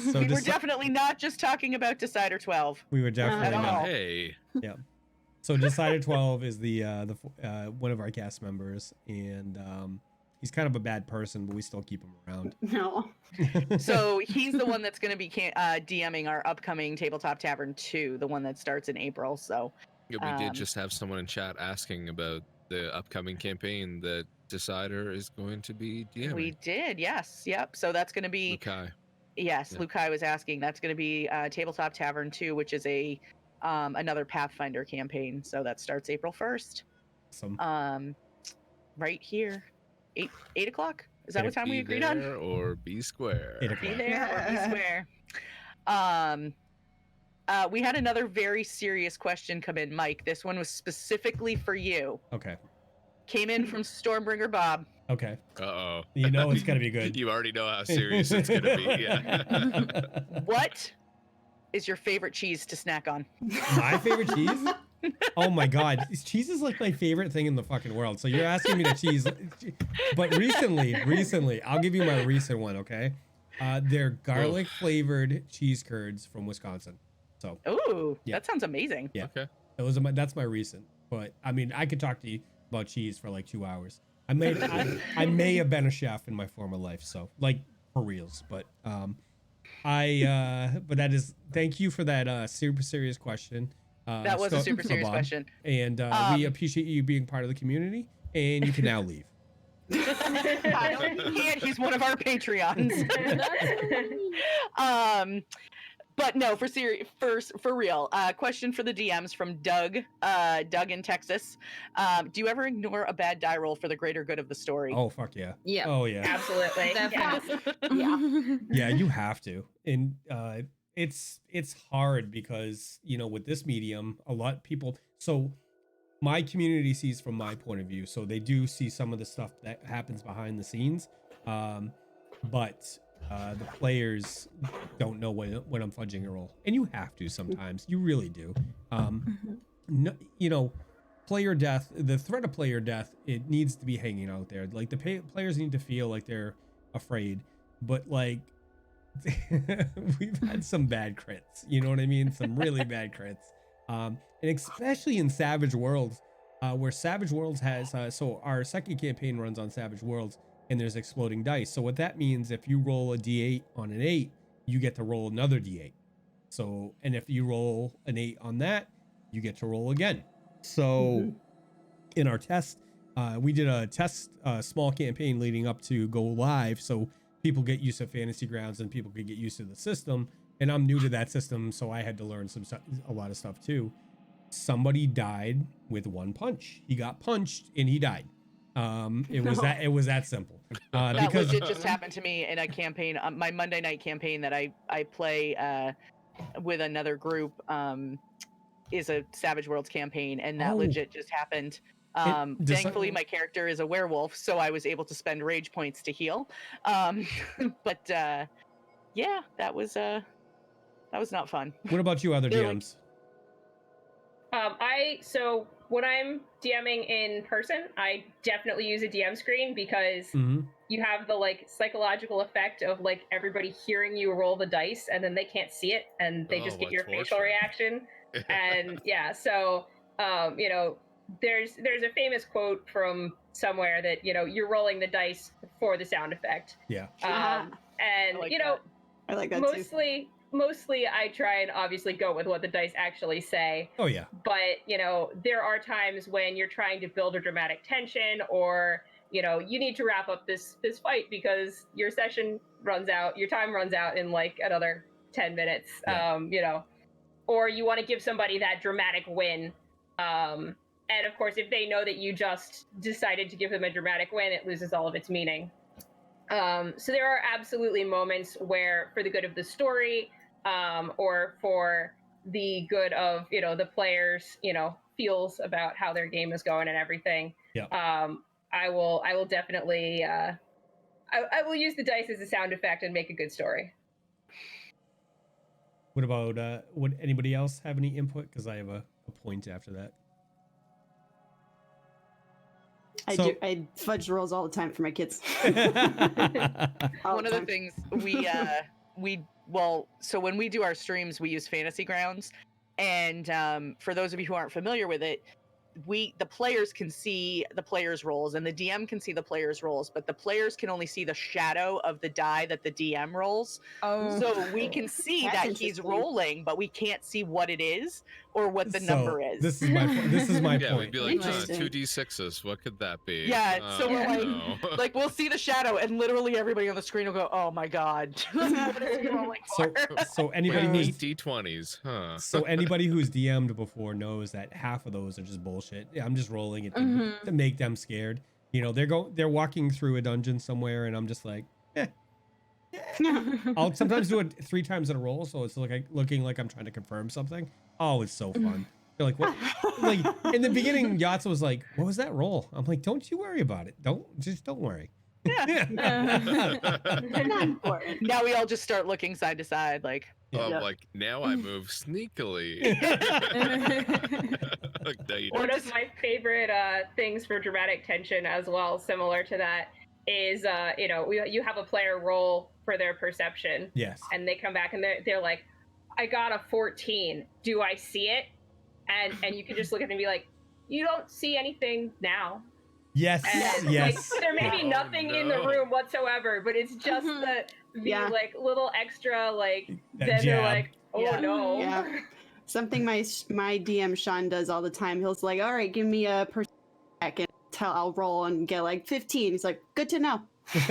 So we were definitely not just talking about Decider 12. We were definitely not. Hey. Yeah. So Decider 12 is the one of our cast members, and he's kind of a bad person, but we still keep him around. No. So he's the one that's going to be DMing our upcoming Tabletop Tavern 2, the one that starts in April. So yeah, we did just have someone in chat asking about the upcoming campaign that Decider is going to be DMing. We did, yes, yep. So that's going to be Lukai. Yes, Yeah. Lukai was asking. That's going to be Tabletop Tavern 2, which is another Pathfinder campaign. So that starts April 1st. Awesome. Right here, 8 o'clock. Is that what time we agreed on? Or be square. 8 o'clock. Be there or be square. We had another very serious question come in, Mike. This one was specifically for you. Okay. Came in from Stormbringer Bob. Okay. Uh-oh. You know it's gonna be good. You already know how serious it's gonna be. Yeah. What is your favorite cheese to snack on? My favorite cheese? Oh my God. Cheese is like my favorite thing in the fucking world. So you're asking me to cheese. But recently, I'll give you my recent one, okay? They're garlic flavored cheese curds from Wisconsin. So Ooh, yeah. that sounds amazing. Yeah. Okay. That's my recent. But I mean, I could talk to you about cheese for like 2 hours. I may have been a chef in my former life, so like for reals. But but that is, thank you for that super serious question. That was a super serious question. And we appreciate you being part of the community, and you can now leave. And he's one of our Patreons. But no, for real. Question for the DMs from Doug. Doug in Texas. Do you ever ignore a bad die roll for the greater good of the story? Oh fuck yeah. Yeah. Oh yeah. Absolutely. Yeah. Yeah, you have to. And it's hard because, you know, with this medium, a lot of people, so my community sees from my point of view, so they do see some of the stuff that happens behind the scenes, but the players don't know when I'm fudging a roll, and you have to sometimes. You really do. No, you know, player death, the threat of player death, it needs to be hanging out there. Like the players need to feel like they're afraid, but like we've had some bad crits, you know what I mean? Some really bad crits. And especially in Savage Worlds, where Savage Worlds has, so our second campaign runs on Savage Worlds, and there's exploding dice. So what that means, if you roll a D8 on an 8, you get to roll another D8. So, and if you roll an 8 on that, you get to roll again. So in our test, we did a test, small campaign leading up to go live. So people get used to Fantasy Grounds and people could get used to the system. And I'm new to that system, so I had to learn a lot of stuff too. Somebody died with one punch. He got punched and he died. It was that simple. That Because legit just happened to me in a campaign, my Monday night campaign that I play with another group, is a Savage Worlds campaign, and that legit just happened. Thankfully, my character is a werewolf, so I was able to spend rage points to heal. But yeah, that was not fun. What about you, other DMs? So when I'm DMing in person, I definitely use a DM screen because you have the like psychological effect of like everybody hearing you roll the dice and then they can't see it and they just get your facial reaction. And yeah, so you know, there's a famous quote from somewhere that, you know, you're rolling the dice for the sound effect. Yeah. And like you know, I like that mostly I try and obviously go with what the dice actually say. Oh yeah. But, you know, there are times when you're trying to build a dramatic tension, or, you know, you need to wrap up this fight because your time runs out in like another 10 minutes. Yeah. You know, or you want to give somebody that dramatic win. And of course, if they know that you just decided to give them a dramatic win, it loses all of its meaning. So there are absolutely moments where, for the good of the story, or for the good of, you know, the players, you know, feels about how their game is going and everything. Yeah. I will definitely, I will use the dice as a sound effect and make a good story. What about, would anybody else have any input? Because I have a point after that. I fudge rolls all the time for my kids. One of the things so when we do our streams, we use Fantasy Grounds, and for those of you who aren't familiar with it, the players can see the players' rolls and the DM can see the players' rolls, but the players can only see the shadow of the die that the DM rolls. Oh, so we can see that he's rolling, but we can't see what it is or what the number is. This is my Yeah, point. we'd be like 2d6s. What could that be? Yeah, so we're like, like we'll see the shadow, and literally everybody on the screen will go, "Oh my god, what is he rolling for?" So anybody Wait, who's d20s, huh? So anybody who's DM'd before knows that half of those are just bullshit. Yeah, I'm just rolling it to make them scared. You know, they're walking through a dungeon somewhere, and I'm just like, I'll sometimes do it 3 times in a row, so it's like looking like I'm trying to confirm something. Oh, it's so fun. They're like, what? Like in the beginning, Yatsa was like, "What was that roll?" I'm like, "Don't you worry about it. Don't worry." Yeah. Not important. Now we all just start looking side to side, like, Like, now I move sneakily. One of my favorite things for dramatic tension as well, similar to that, is you have a player roll for their perception. Yes. And they come back and they're like, I got a 14. Do I see it? And you can just look at them and be like, you don't see anything now. Yes. And Yes. like, there may be nothing in the room whatsoever, but it's just the like little extra like That then they're jab. like, oh no. Yeah. Something my DM Sean does all the time. He'll like, all right, give me a perception check, and I'll roll and get like 15. He's like, good to know. It's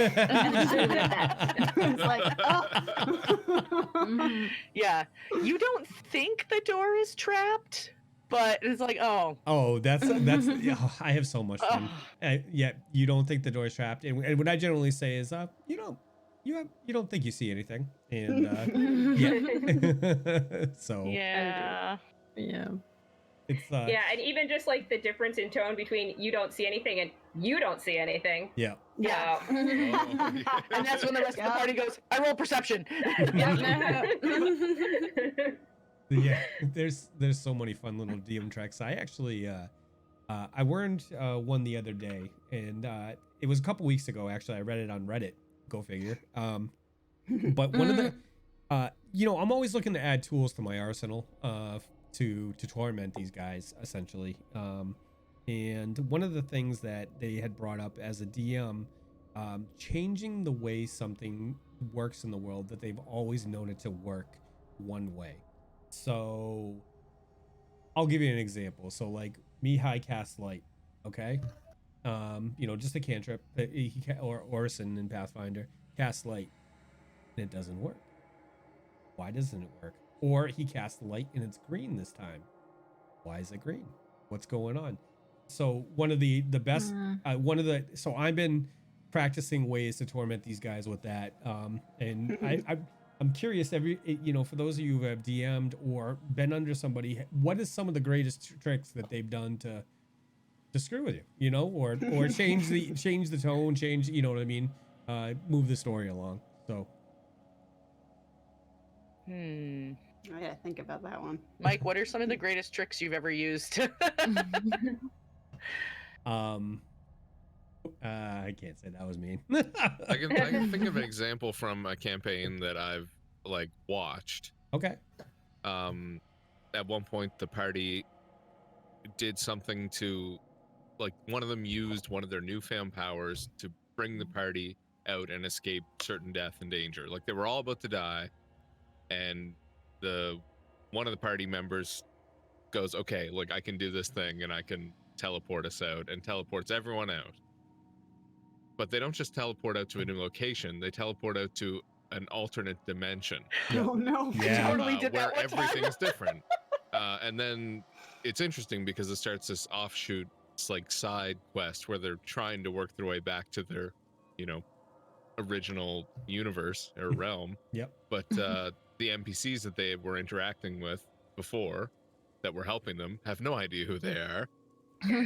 like, oh. Yeah, you don't think the door is trapped, but it's like, oh, that's I have so much fun. Yeah, you don't think the door's trapped, and what I generally say is, you don't think you see anything, and yeah. So yeah. It's yeah, and even just like the difference in tone between you don't see anything and you don't see anything. Yeah. And that's when the rest of the party goes, I roll perception. Yeah, there's so many fun little DM tricks. I actually I learned one the other day, and it was a couple weeks ago. Actually, I read it on Reddit. Go figure. But one of the I'm always looking to add tools to my arsenal to torment these guys, essentially. And one of the things that they had brought up as a DM, changing the way something works in the world that they've always known it to work one way. So I'll give you an example. So like Mihai casts light, okay? Just a cantrip, or Orson in Pathfinder casts light, and it doesn't work. Why doesn't it work? Or he casts light and it's green this time. Why is it green? What's going on? So one of the best, so I've been practicing ways to torment these guys with that. And I'm curious, for those of you who have DM'd or been under somebody, what is some of the greatest tricks that they've done to screw with you, or change the tone, change, you know what I mean? Move the story along. So. I gotta think about that one. Mike, what are some of the greatest tricks you've ever used? I can't say that was mean. I can think of an example from a campaign that I've watched. Okay. At one point the party did something to, one of them used one of their newfound powers to bring the party out and escape certain death and danger. Like, they were all about to die, and one of the party members goes, okay, look, I can do this thing and I can teleport us out, and teleports everyone out. But they don't just teleport out to a new location, they teleport out to an alternate dimension. Oh no. Yeah. Totally did where that one time. everything's different. And then it's interesting because it starts this offshoot, side quest where they're trying to work their way back to their, original universe or realm. Yep. But the NPCs that they were interacting with before that were helping them have no idea who they are,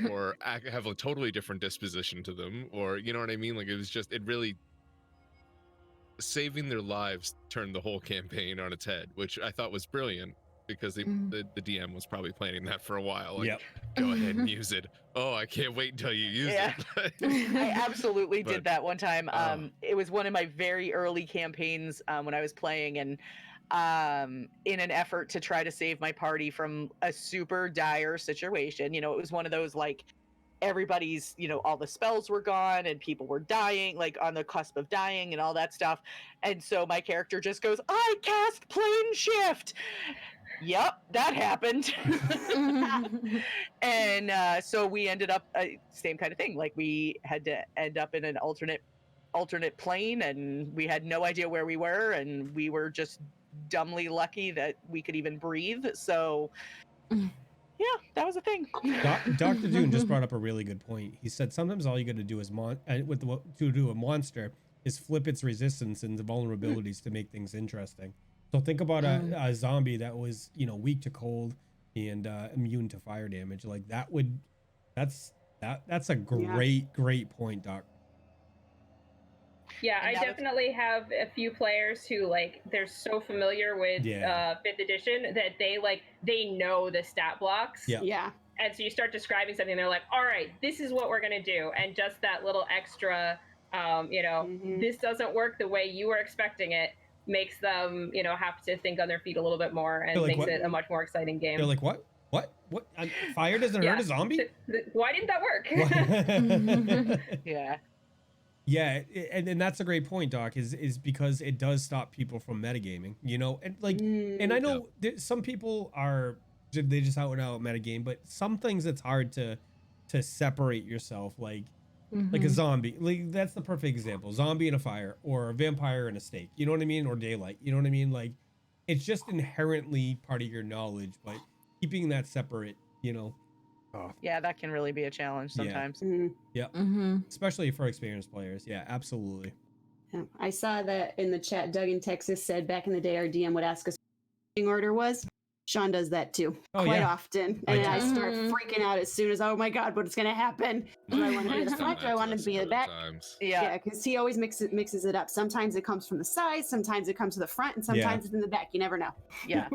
or have a totally different disposition to them, or you know what I mean? It really saving their lives turned the whole campaign on its head, which I thought was brilliant, because the DM was probably planning that for a while. Yep. Go ahead and use it. Oh, I can't wait until you use it. I absolutely did that one time. It was one of my very early campaigns when I was playing, and in an effort to try to save my party from a super dire situation. It was one of those, everybody's, all the spells were gone and people were dying, on the cusp of dying and all that stuff. And so my character just goes, I cast plane shift. Yep, that happened. And so we ended up same kind of thing. We had to end up in an alternate plane, and we had no idea where we were, and we were just dumbly lucky that we could even breathe. So yeah, that was a thing. Dr. Dune just brought up a really good point. He said sometimes all you got to do is to do a monster is flip its resistance and the vulnerabilities to make things interesting. So think about a zombie that was, weak to cold and immune to fire damage. That's a great point, Doc. Yeah, And I now it's- definitely have a few players who like they're so familiar with Yeah. 5th edition that they know the stat blocks. Yeah. Yeah. And so you start describing something, they're like, all right, this is what we're gonna do. And just that little extra this doesn't work the way you were expecting it makes them, have to think on their feet a little bit more and They're like, makes what? it a much more exciting game. They're like, what? Fire doesn't hurt a zombie? Why didn't that work? Yeah. Yeah, and that's a great point, Doc. Is because it does stop people from metagaming, and like, and I know some people they just out and out metagame, but some things it's hard to separate yourself, like a zombie. Like that's the perfect example: zombie and a fire, or a vampire and a steak. You know what I mean? Or daylight. You know what I mean? Like, it's just inherently part of your knowledge, but keeping that separate, Oh. Yeah, that can really be a challenge sometimes. Yeah. Especially for experienced players. Yeah, absolutely. Yeah. I saw that in the chat. Doug in Texas said back in the day our DM would ask us what the order was. Sean does that too, quite often. And I start freaking out as soon as, oh my God, what's going to happen? Do I want to be in the front? Do I want to be in the back? Yeah, because he always mixes it up. Sometimes it comes from the side, sometimes it comes to the front, and sometimes it's in the back. You never know. Yeah.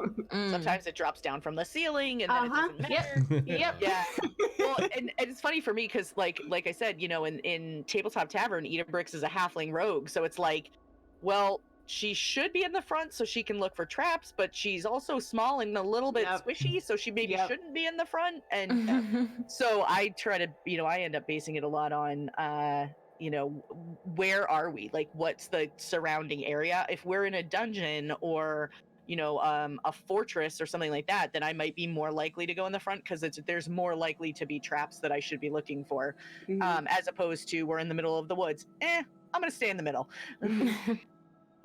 Sometimes it drops down from the ceiling and then it doesn't matter. Yep. Yeah. Well, and it's funny for me because like I said, in Tabletop Tavern, Eda Bricks is a halfling rogue. So it's like, well, she should be in the front so she can look for traps, but she's also small and a little bit squishy, so she maybe shouldn't be in the front. And so I try to, I end up basing it a lot on, where are we? Like, what's the surrounding area? If we're in a dungeon or, a fortress or something like that, then I might be more likely to go in the front because there's more likely to be traps that I should be looking for, as opposed to we're in the middle of the woods. I'm going to stay in the middle.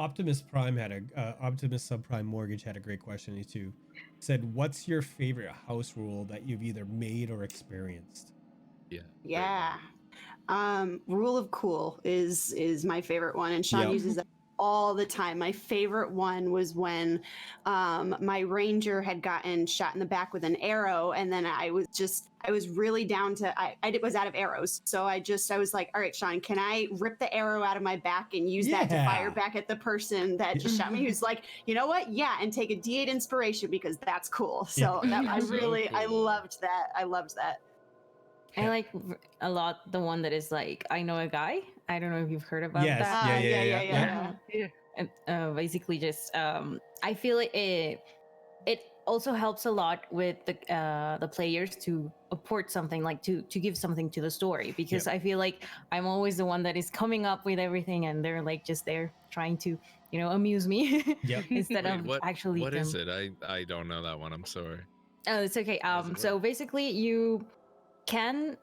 Optimus Prime Optimus Subprime Mortgage had a great question. He too said, "What's your favorite house rule that you've either made or experienced?" Yeah. Rule of cool is my favorite one, and Sean uses that all the time. My favorite one was when my ranger had gotten shot in the back with an arrow, and then I was really down to I was out of arrows, so I was like, all right, Sean, can I rip the arrow out of my back and use that to fire back at the person that just shot me? He was like, you know what, and take a D8 inspiration because that's cool. So I loved that. I like a lot the one that is like, I know a guy. I don't know if you've heard about that. Yeah. And, basically just I feel it also helps a lot with the players to apport something, like to give something to the story, because I feel like I'm always the one that is coming up with everything and they're like just there trying to amuse me instead of actually what is it? I don't know that one. I'm sorry. Oh, it's okay. So basically you can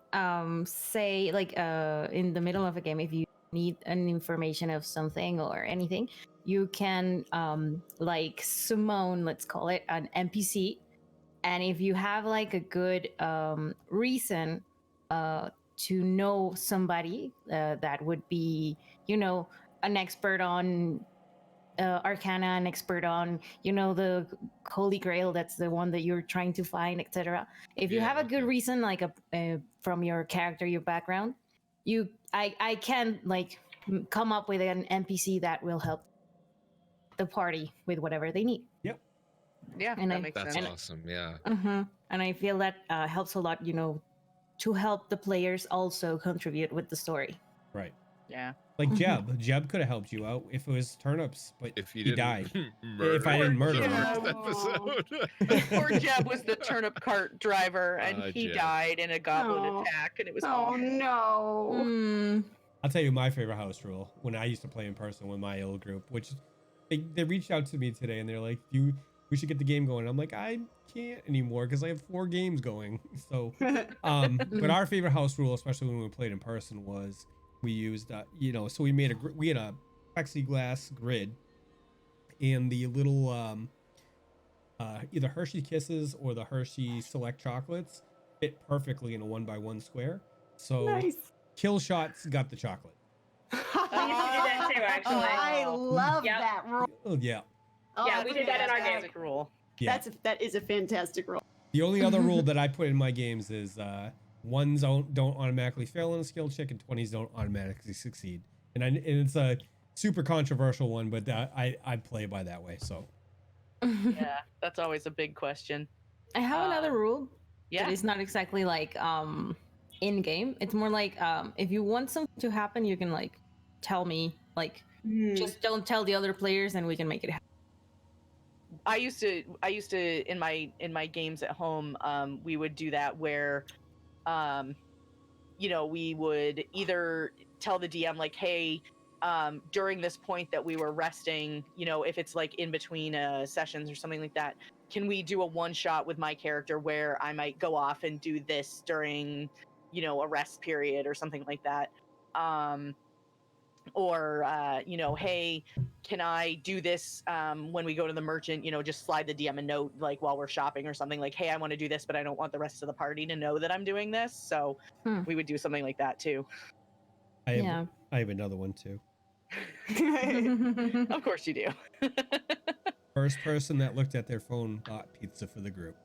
say like in the middle of a game, if you need an information of something or anything, you can like summon, let's call it an NPC, and if you have like a good reason to know somebody that would be an expert on arcana, an expert on the holy grail, that's the one that you're trying to find, etc. If you have a good reason, like from your character, your background, I can like come up with an NPC that will help the party with whatever they need. Yeah, and that makes sense. That's awesome. Yeah. And I feel that helps a lot, to help the players also contribute with the story. Right. Yeah. Like Jeb could have helped you out if it was turnips, but if he died. If I didn't murder him. Poor Jeb was the turnip cart driver, and he died in a goblin attack, and it was no. I'll tell you my favorite house rule when I used to play in person with my old group, which they reached out to me today and they're like, we should get the game going. I'm like, I can't anymore because I have 4 games going. So, but our favorite house rule, especially when we played in person, was we used, so we had a plexiglass grid, and the little, either Hershey Kisses or the Hershey Select Chocolates fit perfectly in a 1x1 square. So nice. Kill shots got the chocolate. We used to do that too, actually. I love that rule. Oh, yeah. Yeah, we did that in our game. Rule. Yeah. That is a fantastic rule. The only other rule that I put in my games is 1s don't automatically fail on a skill check and 20s don't automatically succeed. and it's a super controversial one, but I play by that way. So Yeah, that's always a big question. I have another rule. Yeah. That is not exactly like in game. It's more like if you want something to happen, you can like tell me, like just don't tell the other players and we can make it happen. I used to in my games at home, we would do that where you know, we would either tell the DM like, hey, during this point that we were resting, you know, if it's like in between sessions or something like that, can we do a one shot with my character where I might go off and do this during, you know, a rest period or something like that. Or you know, hey, can I do this when we go to the merchant, you know, just slide the DM a note like while we're shopping or something, like, hey, I want to do this, but I don't want the rest of the party to know that I'm doing this. So we would do something like that too. I have another one too. Of course you do. First person that looked at their phone bought pizza for the group.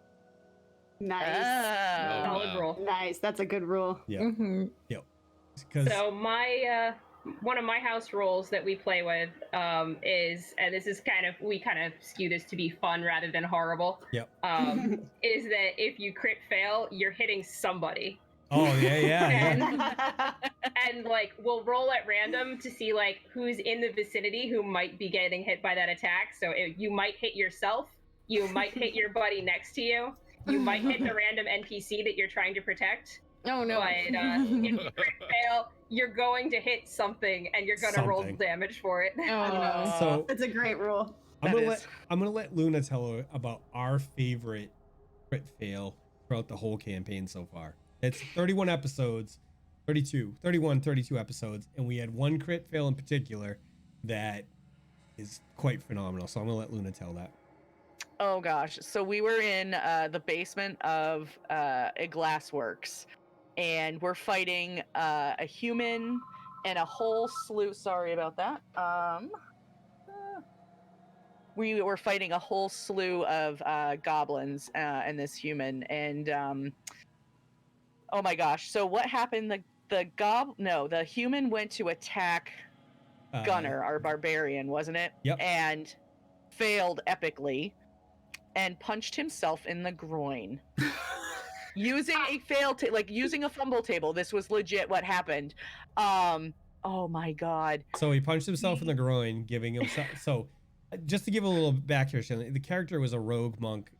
Nice. Solid rule. Nice. That's a good rule. Yeah. Yep. So my one of my house rules that we play with is, and this is we kind of skew this to be fun rather than horrible. Yep. Is that if you crit fail, you're hitting somebody. Oh yeah. And like we'll roll at random to see like who's in the vicinity who might be getting hit by that attack. So you might hit yourself, you might hit your buddy next to you, you might hit the random NPC that you're trying to protect. Oh no. But if you crit fail, you're going to hit something and you're gonna roll damage for it. Oh no. So that's a great rule. I'm gonna let Luna tell her about our favorite crit fail throughout the whole campaign so far. It's 31 episodes, 32 episodes, and we had one crit fail in particular that is quite phenomenal. So I'm gonna let Luna tell that. Oh gosh. So we were in the basement of a glassworks, and we're fighting a human and a whole slew. Sorry about that. We were fighting a whole slew of goblins and this human, and oh my gosh. So what happened? The human went to attack Gunner, our barbarian, wasn't it? Yep. And failed epically and punched himself in the groin. Using using a fumble table. This was legit what happened. Oh my god. So he punched himself in the groin, giving himself so just to give a little back here, Shanley, the character was a rogue monk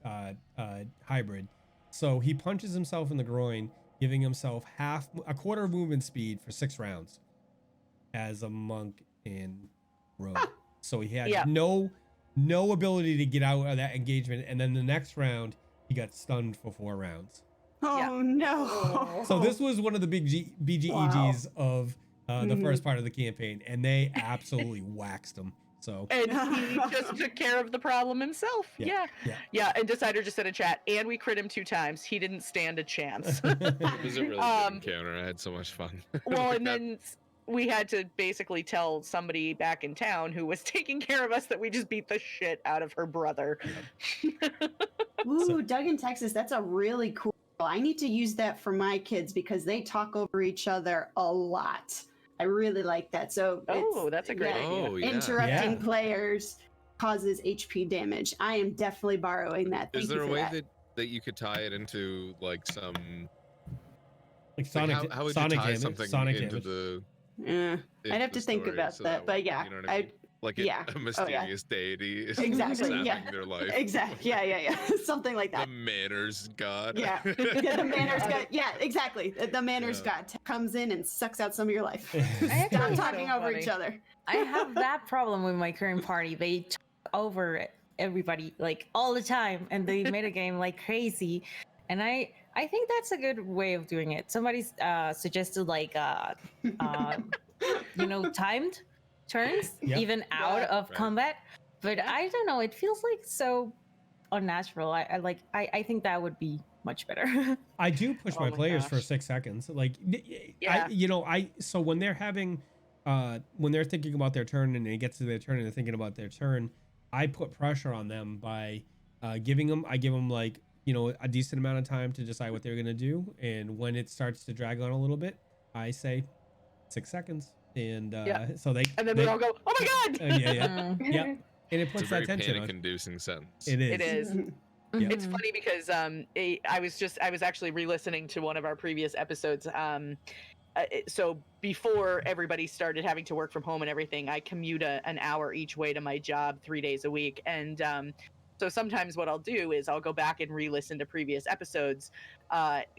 hybrid. So he punches himself in the groin, giving himself a quarter movement speed for 6 rounds as a monk in rogue. So he had no ability to get out of that engagement, and then the next round he got stunned for 4 rounds. Oh no. So this was one of the big BGEGs of the first part of the campaign, and they absolutely waxed him. So and he just took care of the problem himself. Yeah. And Decider just said in chat, and we crit him 2 times. He didn't stand a chance. It was a really good encounter. I had so much fun. Well, and then we had to basically tell somebody back in town who was taking care of us that we just beat the shit out of her brother. Ooh, Doug in Texas, that's a really cool. I need to use that for my kids because they talk over each other a lot. I really like that. So that's a great idea. Interrupting players causes HP damage. I am definitely borrowing that. Is there a way that you could tie it into like some Sonic? How would Sonic you tie damage, something Sonic into damage. I'd have to think about that, but yeah, you know what I mean? Like a mysterious deity is exactly their life. Exactly. Yeah. Something like that. The manners god. Yeah. The manners god. Yeah, exactly. The manners god comes in and sucks out some of your life. Stop talking over each other. I have that problem with my current party. They talk over everybody like all the time, and they made a game like crazy. And I think that's a good way of doing it. Somebody suggested like timed turns even out of combat, but I don't know, it feels like so unnatural. I think that would be much better. I do push my players for 6 seconds, like so when they're having when they're thinking about their turn and it gets to their turn and they're thinking about their turn, I put pressure on them by I give them like a decent amount of time to decide what they're gonna do, and when it starts to drag on a little bit, I say 6 seconds. and Yeah. so And then we all go, "Oh my god!" yeah, and it It's a puts very that tension on. panic-inducing sentence. It is. It is. Yeah. It's funny because I was actually re-listening to one of our previous episodes. So before everybody started having to work from home and everything, I commute an hour each way to my job 3 days a week, and so sometimes what I'll do is I'll go back and re-listen to previous episodes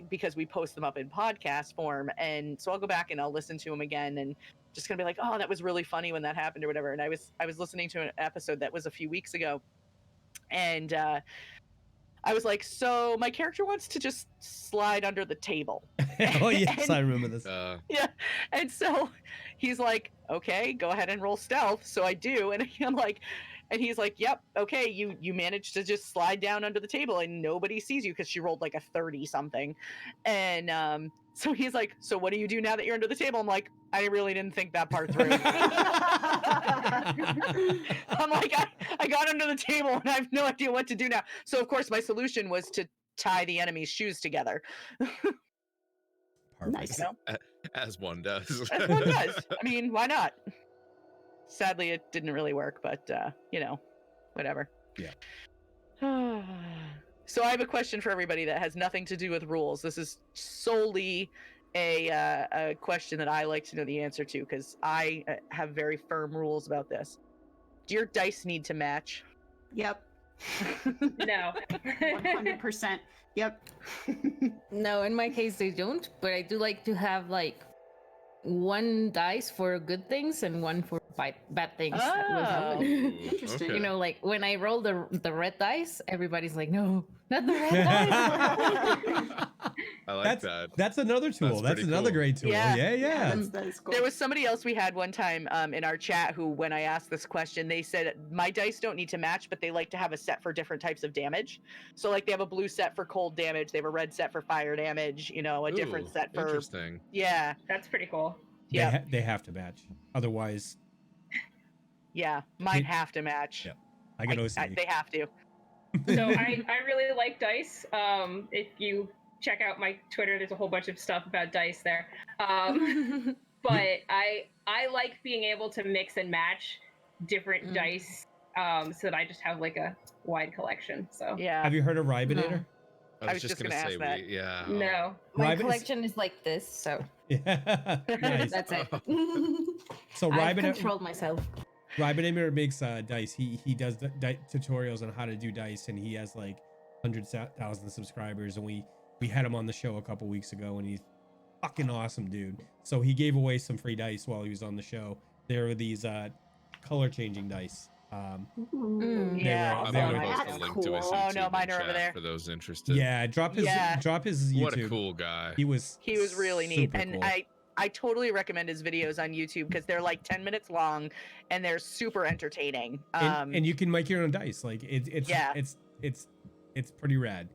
because we post them up in podcast form, and so I'll go back and I'll listen to them again and just gonna be like, oh, that was really funny when that happened or whatever. And I was listening to an episode that was a few weeks ago, and I was like, so my character wants to just slide under the table. Oh yes, And- I remember this. Yeah. And so he's like, okay, go ahead and roll stealth. So I do. And I'm like, and he's like, yep, okay, you managed to just slide down under the table and nobody sees you because she rolled like a 30 something. And so he's like, so what do you do now that you're under the table? I'm like, I really didn't think that part through. I'm like, I got under the table and I have no idea what to do now. So of course my solution was to tie the enemy's shoes together. Nice. You know? As one does. As one does. I mean, why not? Sadly, it didn't really work, but whatever. Yeah. So I have a question for everybody that has nothing to do with rules. This is solely a question that I like to know the answer to because I have very firm rules about this. Do your dice need to match? Yep. No. 100%. Yep. No, in my case they don't, but I do like to have like one dice for good things and one for bad things that will happen. Interesting. You know, like when I roll the red dice, everybody's like, no, not the red dice. I like that. That's another tool. That's pretty another cool. great tool. Yeah. Yeah. That is cool. There was somebody else we had one time in our chat who, when I asked this question, they said, my dice don't need to match, but they like to have a set for different types of damage. So like they have a blue set for cold damage, they have a red set for fire damage, you know, a different Ooh, set for... Interesting. Yeah. That's pretty cool. Yeah. They have to match. Otherwise, Yeah. Mine have to match. Yeah. I get OCD. They have to. So I really like dice. If you check out my Twitter, there's a whole bunch of stuff about dice there. But I like being able to mix and match different dice, so that I just have like a wide collection. So Yeah. Have you heard of Ribinator? I was just gonna say ask that. yeah. no. My Ribin is- collection is like this, so Yeah. Nice. that's it. So I've Ribinator controlled myself. makes dice. He does tutorials on how to do dice, and he has like 100,000 subscribers. And we had him on the show a couple weeks ago, and he's fucking awesome, dude. So he gave away some free dice while he was on the show. There were these color changing dice. Yeah. I'm they gonna were- post That's a link to his cool. YouTube Oh, no, mine are chat over there. for those interested. Yeah, drop his YouTube. What a cool guy. He was really neat. super And cool. I totally recommend his videos on YouTube because they're like 10 minutes long and they're super entertaining. And you can make your own dice. Like it's pretty rad.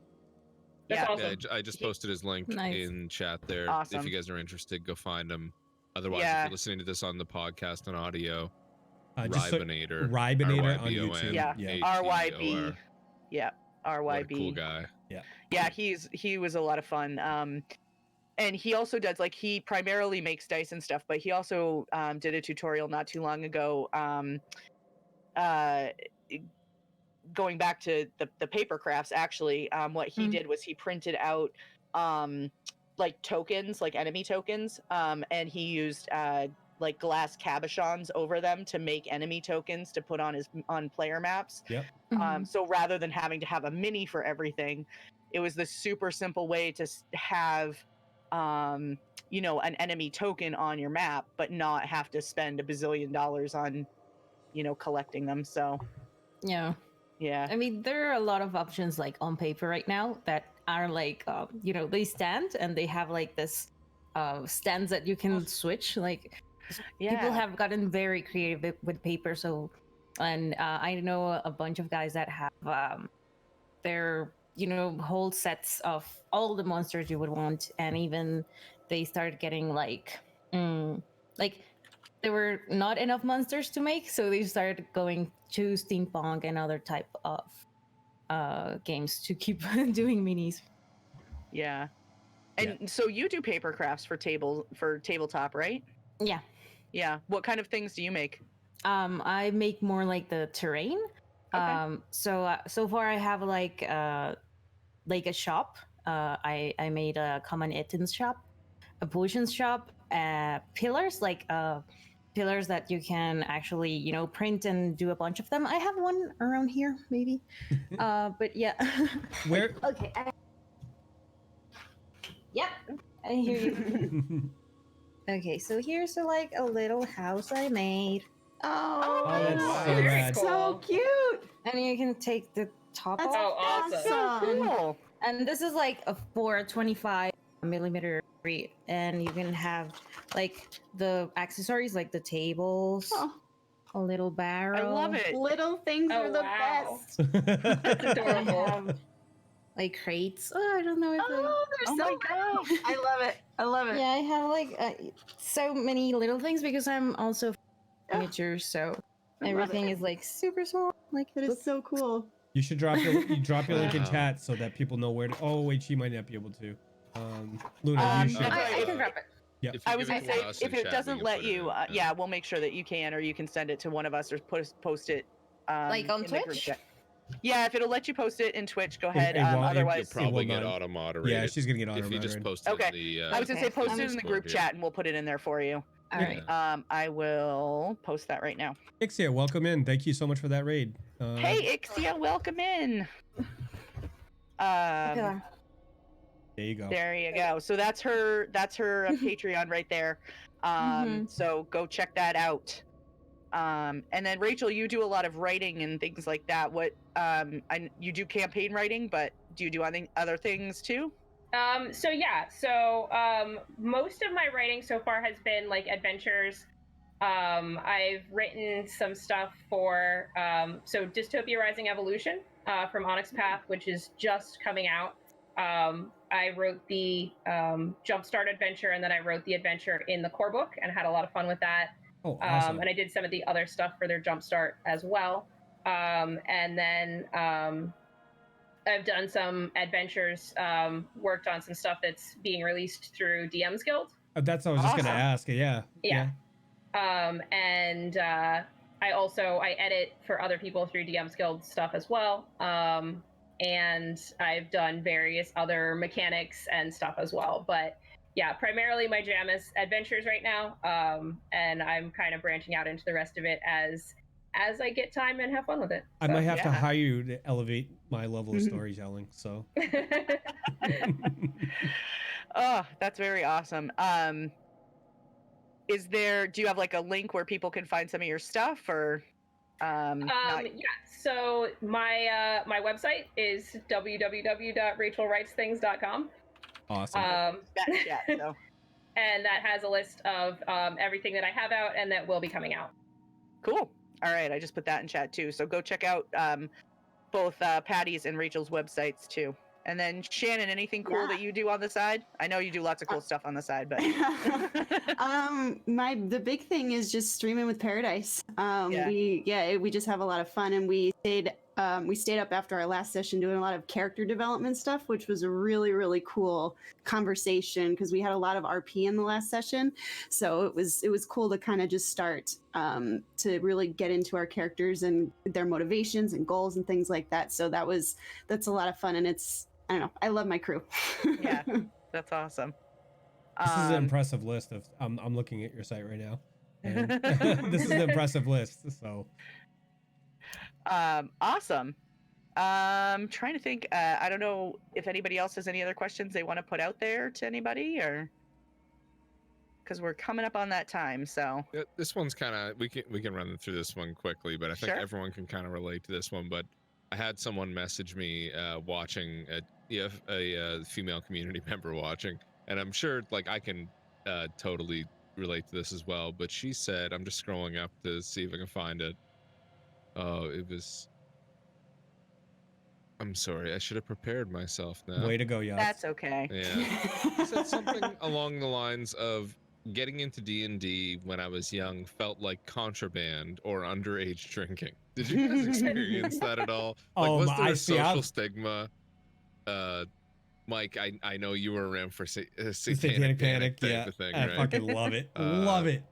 That's Yeah. awesome. Yeah, I just posted his link Nice. in chat there. Awesome. If you guys are interested, go find him. Otherwise, if Yeah. you're listening to this on the podcast and audio, Just Ribinator. Ribinator on YouTube. Yeah. R-Y-B-O-N-A-T-O-R. RYB. Yeah. What a RYB. cool guy. Yeah, he was a lot of fun. And he also does, like, he primarily makes dice and stuff, but he also did a tutorial not too long ago, going back to the paper crafts. Actually, what he did was he printed out like tokens, like enemy tokens, and he used like glass cabochons over them to make enemy tokens to put on player maps. Yep. So rather than having to have a mini for everything, it was the super simple way to have an enemy token on your map, but not have to spend $1 bazillion on collecting them. So Yeah. yeah. I mean, there are a lot of options like on paper right now that are like, they stand and they have like this stands that you can switch. Like people have gotten very creative with paper. So, and I know a bunch of guys that have their, whole sets of all the monsters you would want. And even they started getting like there were not enough monsters to make. So they started going to steampunk and other type of games to keep doing minis. Yeah. And so you do paper crafts for tabletop, right? Yeah. Yeah. What kind of things do you make? I make more like the terrain. Okay. So far I have like a shop. I made a common items shop, a potions shop, pillars pillars that you can actually print and do a bunch of them. I have one around here maybe. But yeah. Where? Okay. Yep. I hear you. Okay, so here's like a little house I made. Oh, Oh, that's wow. so Very rad. so cool. cute. And you can take the top That's off. awesome. Cool. And this is like a 425mm screen, and you can have like the accessories, like the tables, Oh, a little barrel. I love it. little things Oh, are the wow. best. That's I adorable. have like crates. Oh, I don't know if Oh, they're Oh so my pretty. I love it. I love it. yeah, I have like so many little things because I'm also Oh, furniture, so I love everything it. is like super small. Like That is so cool. You should drop your link in Wow. chat so that people know where to. Oh wait, she might not be able to. Luna, you should. that's right. I can drop it. If you I was give gonna it to say us in if it chat, we doesn't can let put it you, in. yeah, we'll make sure that you can, or you can send it to one of us, or post it. Like on in the group Twitch? chat. Yeah, if it'll let you post it in Twitch, go It- ahead. it won't- it- You'll Otherwise, probably will get not. auto-moderated. Yeah, she's gonna get if you just auto-moderated. post it Okay. in the. I was gonna say Okay. post it in the Discord group here. chat, and we'll put it in there for you. All right. I will post that right now. Ixia, welcome in. Thank you so much for that raid. Hey, Ixia, welcome in. Pillar. There you go. There you go. So that's her Patreon right there. So go check that out. And then Rachel, you do a lot of writing and things like that. What you do campaign writing, but do you do other things too? So most of my writing so far has been like adventures. I've written some stuff for Dystopia Rising Evolution from Onyx Path, which is just coming out. I wrote the Jumpstart adventure, and then I wrote the adventure in the core book and had a lot of fun with that. Oh, awesome. And I did some of the other stuff for their Jumpstart as well. And then I've done some adventures, worked on some stuff that's being released through DM's Guild. That's what I was just gonna Awesome. ask. Yeah. And I edit for other people through DM's Guild stuff as well. And I've done various other mechanics and stuff as well. But yeah, primarily my jam is adventures right now. And I'm kind of branching out into the rest of it as I get time and have fun with it. I might have to yeah. hire you to elevate my level of storytelling. So. Oh, that's very awesome. Do you have like a link where people can find some of your stuff, or Yeah, so my website is www.RWritesThings.com. Awesome. so. And that has a list of everything that I have out and that will be coming out. Cool. All right, I just put that in chat too. So go check out both Patty's and Rachel's websites too. And then Shannon, anything cool that you do on the side? I know you do lots of cool stuff on the side, but the big thing is just streaming with Paradise. Yeah. We just have a lot of fun, and we stayed up after our last session doing a lot of character development stuff, which was a really, really cool conversation because we had a lot of RP in the last session. So it was cool to kind of just start to really get into our characters and their motivations and goals and things like that. So that's a lot of fun, and I don't know, I love my crew. Yeah, that's awesome. This is an impressive list of. I'm looking at your site right now, and this is an impressive list. So. Awesome. Trying to think. I don't know if anybody else has any other questions they want to put out there to anybody, or because we're coming up on that time. So Yeah, this one's kind of we can run through this one quickly, but I think everyone can kind of relate to this one. But I had someone message me watching a female community member watching, and I'm sure like I can totally relate to this as well. But she said, I'm just scrolling up to see if I can find it. Oh, it was. I'm sorry. I should have prepared myself now. Way to go, Yachts. that's okay. Yeah. He said something along the lines of getting into D&D when I was young felt like contraband or underage drinking. Did you guys experience that at all? Like, Oh, was my- there I a see, social I've- stigma? Mike, I know you were around for Satanic Panic, type yeah. of thing, I right? fucking love it. Love it.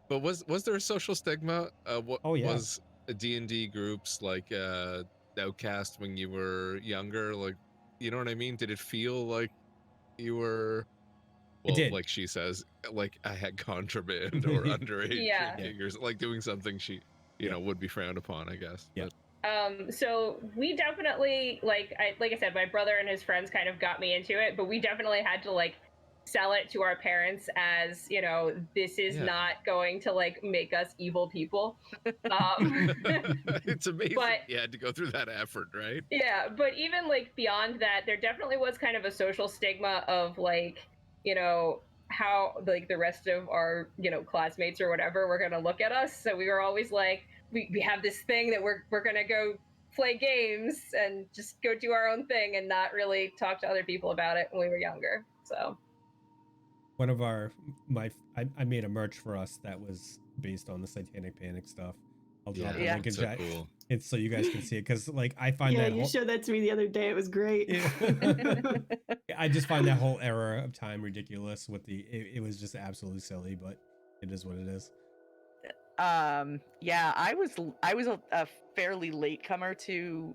But was there a social stigma? What Oh, yeah. was D&D groups like outcast when you were younger? Like, you know what I mean? Did it feel like you were, It well, did. like she says, like I had contraband or underage Yeah. drinking or like doing something she, you know, would be frowned upon, I guess. Yeah. But So we definitely like I said, my brother and his friends kind of got me into it, but we definitely had to like sell it to our parents as, you know, this is Yeah. not going to like make us evil people. It's amazing But you had to go through that effort, right? yeah, but even like beyond that, there definitely was kind of a social stigma of like, you know, how like the rest of our, you know, classmates or whatever were gonna look at us. So we were always like, we have this thing that we're gonna go play games and just go do our own thing and not really talk to other people about it when we were younger. So One of I made a merch for us that was based on the Satanic Panic stuff. I'll drop a Yeah. link in So chat. cool. It's so you guys can see it because like I find Yeah, that you whole, showed that to me the other day. It was great. Yeah. I just find that whole era of time ridiculous with it was just absolutely silly, but it is what it is. Yeah, I was a fairly latecomer to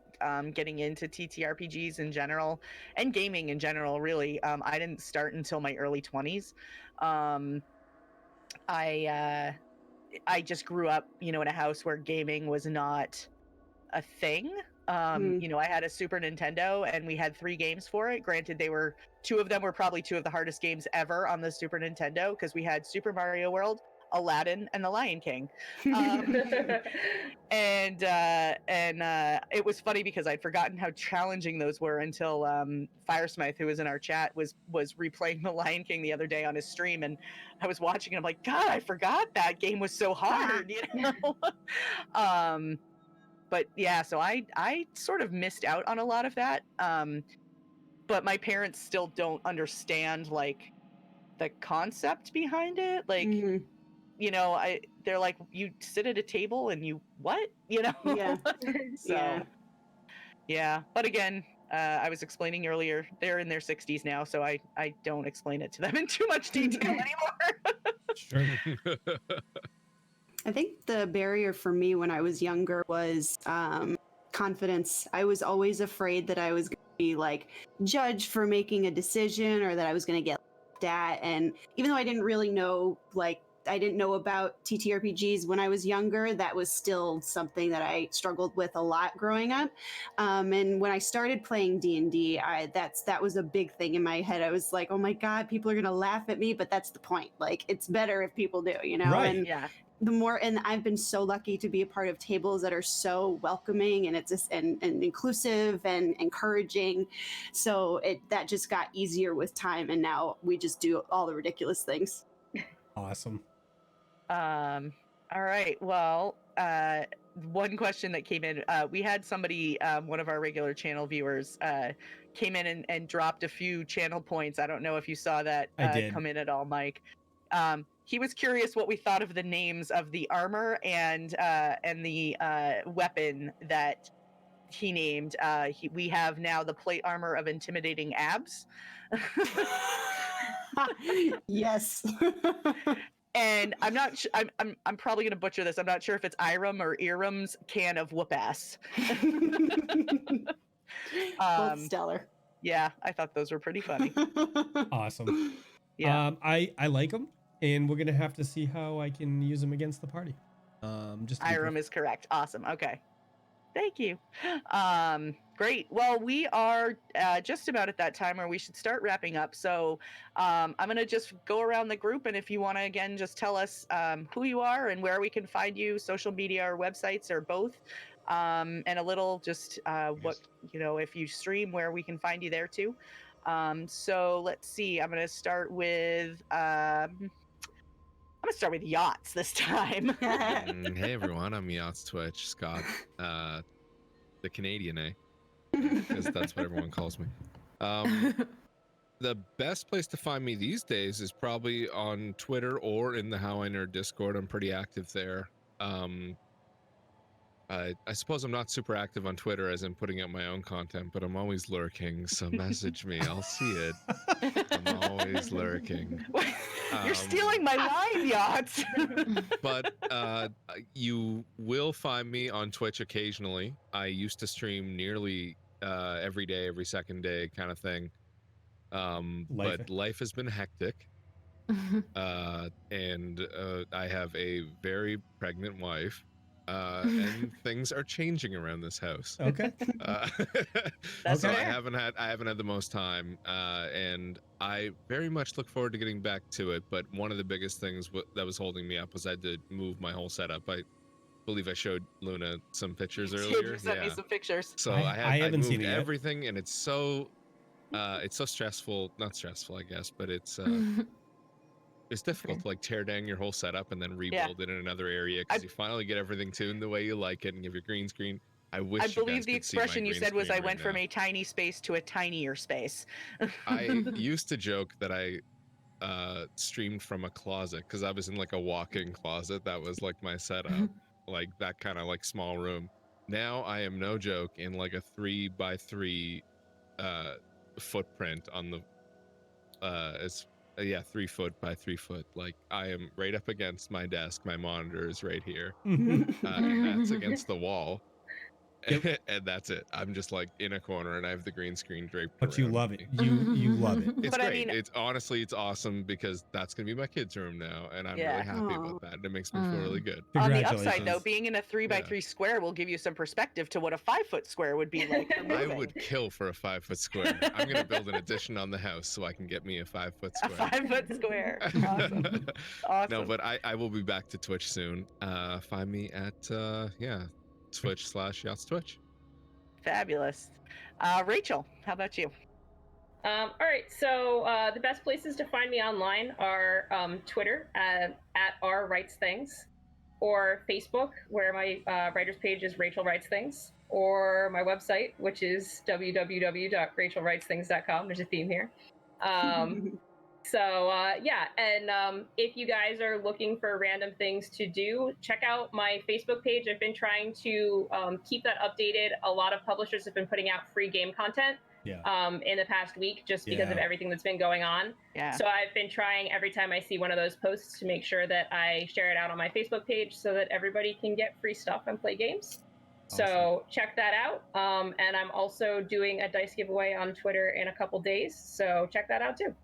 getting into TTRPGs in general and gaming in general. Really, I didn't start until my early 20s. I just grew up, you know, in a house where gaming was not a thing. You know, I had a Super Nintendo and we had 3 games for it. Granted, two of them were probably 2 of the hardest games ever on the Super Nintendo because we had Super Mario World, Aladdin, and The Lion King. And it was funny because I'd forgotten how challenging those were until Firesmith, who was in our chat, was replaying The Lion King the other day on his stream, and I was watching and I'm like, God, I forgot that game was so hard, you know. But yeah, so I sort of missed out on a lot of that. But my parents still don't understand like the concept behind it. Like, you know, they're like, you sit at a table and you what? You know? Yeah. So yeah. But again, I was explaining earlier, they're in their 60s now, so I don't explain it to them in too much detail anymore. Sure. I think the barrier for me when I was younger was confidence. I was always afraid that I was going to be like judged for making a decision or that I was going to get laughed at. And even though I didn't really know, like, I didn't know about TTRPGs when I was younger, that was still something that I struggled with a lot growing up. And when I started playing D&D, that was a big thing in my head. I was like, oh my God, people are going to laugh at me, but that's the point. Like, it's better if people do, you know? Right. And Yeah. and I've been so lucky to be a part of tables that are so welcoming and it's just and inclusive and encouraging. So that just got easier with time, and now we just do all the ridiculous things. Awesome. All right. Well, one question that came in, we had somebody, one of our regular channel viewers, came in and dropped a few channel points. I don't know if you saw that I did. come in at all, Mike. He was curious what we thought of the names of the armor and the weapon that he named. We have now the plate armor of intimidating abs. Yes. And I'm not. I'm probably gonna butcher this. I'm not sure if it's Iram or Iram's can of whoop ass. Both stellar. Yeah, I thought those were pretty funny. Awesome. Yeah. I like them, and we're gonna have to see how I can use them against the party. Just to be Iram is correct. Awesome. Okay. Thank you. Great. Well, we are just about at that time where we should start wrapping up. So I'm going to just go around the group. And if you want to, again, just tell us who you are and where we can find you, social media or websites or both. And a little just what, you know, if you stream, where we can find you there too. So let's see. I'm going to start with Yachts this time. Hey everyone, I'm Yachts Twitch, Scott, the Canadian, because that's what everyone calls me. The best place to find me these days is probably on Twitter or in the How I Nerd Discord. I'm pretty active there. I suppose I'm not super active on Twitter as in putting out my own content, but I'm always lurking. So message me. I'll see it. I'm always lurking. You're stealing my line, yachts. But you will find me on Twitch occasionally. I used to stream nearly every day, every second day kind of thing. But life has been hectic. And I have a very pregnant wife. And things are changing around this house. Okay. So I haven't had the most time, and I very much look forward to getting back to it. But one of the biggest things that was holding me up was I had to move my whole setup. I believe I showed Luna some pictures earlier. You sent me some pictures. So I haven't seen everything, and it's so stressful. Not stressful, I guess, but it's difficult to like tear down your whole setup and then rebuild it in another area because you finally get everything tuned the way you like it and you have your green screen. I believe the expression you said was I went from a tiny space to a tinier space. I used to joke that I streamed from a closet because I was in like a walk-in closet. That was like my setup, like that kind of like small room. Now I am no joke in like a 3x3 footprint on the 3 foot by 3 foot. Like I am right up against my desk. My monitor is right here, and that's against the wall. And that's it. I'm just like in a corner and I have the green screen draped. But you love it. You love it. It's great. I mean, it's awesome because that's gonna be my kids' room now, and I'm really happy about that. It makes me feel really good. On the upside, though, being in a 3x3 square will give you some perspective to what a 5-foot square would be like. I would kill for a 5-foot square. I'm gonna build an addition on the house so I can get me a 5-foot square. A 5-foot square. Awesome. Awesome. No, but I will be back to Twitch soon. Find me at Twitch/YachtsTwitch. Fabulous. Rachel, how about you? All right, so the best places to find me online are Twitter at RWritesThings, or Facebook, where my writer's page is Rachel Writes Things, or my website, which is www.rachelwritesthings.com. There's a theme here. If you guys are looking for random things to do, check out my Facebook page. I've been trying to keep that updated. A lot of publishers have been putting out free game content in the past week just because of everything that's been going on. So I've been trying every time I see one of those posts to make sure that I share it out on my Facebook page so that everybody can get free stuff and play games. Awesome. So check that out. And I'm also doing a dice giveaway on Twitter in a couple days. So check that out too.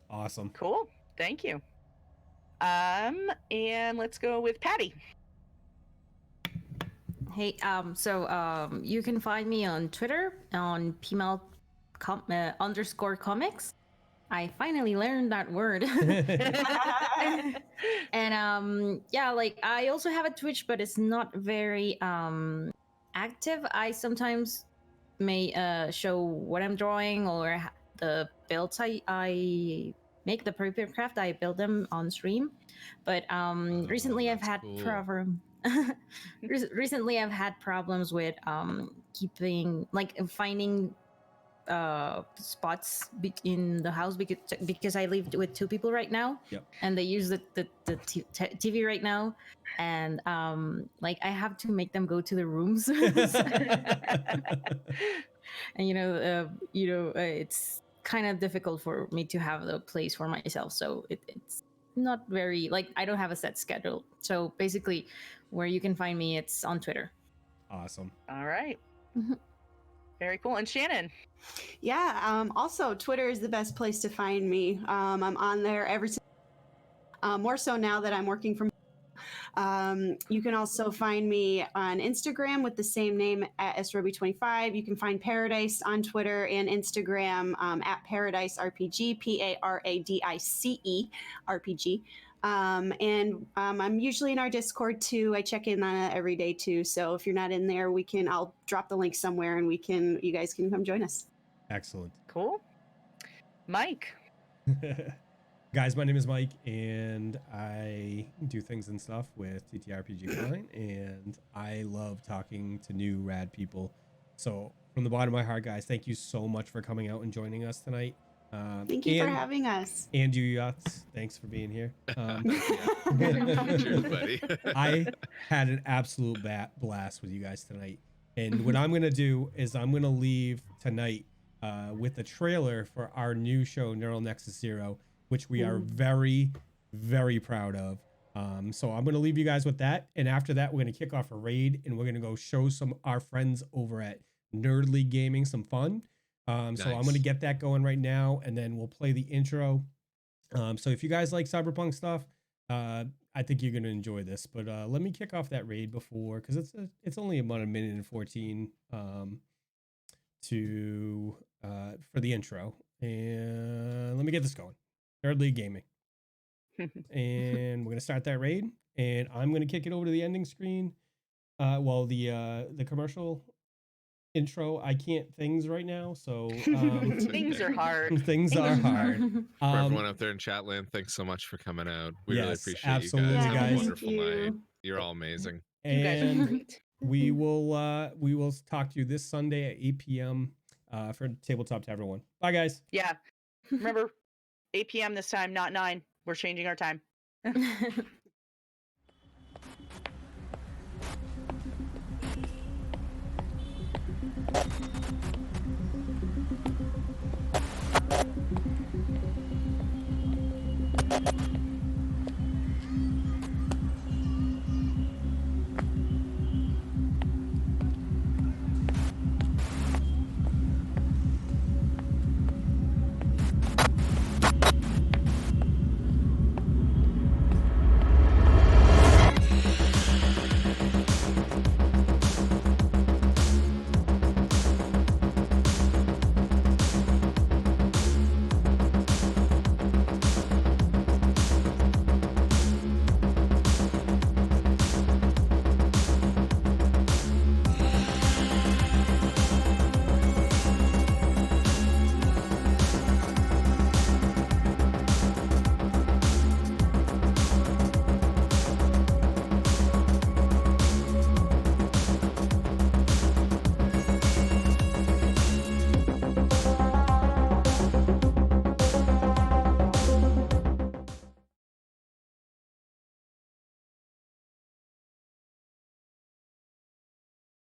Awesome. Cool. Thank you. And let's go with Patty. Hey, you can find me on Twitter on _comics. I finally learned that word. And I also have a Twitch, but it's not very active. I sometimes may show what I'm drawing or the builds I make, the prepare craft. I build them on stream, but recently I've had recently I've had problems with finding spots in the house because I live with 2 people right now, and they use the TV right now, and I have to make them go to the rooms. And it's kind of difficult for me to have the place for myself, so it's not very I don't have a set schedule. So basically where you can find me, it's on Twitter. Awesome. All right. Very cool. And Shannon? Also Twitter is the best place to find me. I'm on there every more so now that I'm working from you can also find me on Instagram with the same name at sroby25. You can find Paradice on Twitter and Instagram at Paradice RPG, PARADICE RPG. And I'm usually in our Discord too. I check in on it every day too. So if you're not in there, I'll drop the link somewhere and you guys can come join us. Excellent. Cool. Mike. Guys, my name is Mike, and I do things and stuff with TTRPG Klein, and I love talking to new rad people. So from the bottom of my heart, guys, thank you so much for coming out and joining us tonight. Thank you for having us. And you, Yachts, thanks for being here. Cheers, buddy. I had an absolute blast with you guys tonight. And what I'm going to do is I'm going to leave tonight with a trailer for our new show, Neural Nexus Zero, which we are very, very proud of. So I'm going to leave you guys with that. And after that, we're going to kick off a raid and we're going to go show our friends over at Nerdly Gaming some fun. So I'm going to get that going right now, and then we'll play the intro. So if you guys like cyberpunk stuff, I think you're going to enjoy this. But let me kick off that raid before, because it's only about a minute and 14 for the intro. And let me get this going. Third League Gaming. And we're going to start that raid, and I'm going to kick it over to the ending screen. The commercial intro, I can't things right now, so things are hard. Things are hard. For everyone out there in chat land, thanks so much for coming out. We really appreciate absolutely, you guys. Have guys. a wonderful night. You're all amazing. You guys are great. we will talk to you this Sunday at 8 p.m. For Tabletop Tavern 1. Bye, guys. Yeah, remember 8 p.m. this time, not 9. We're changing our time.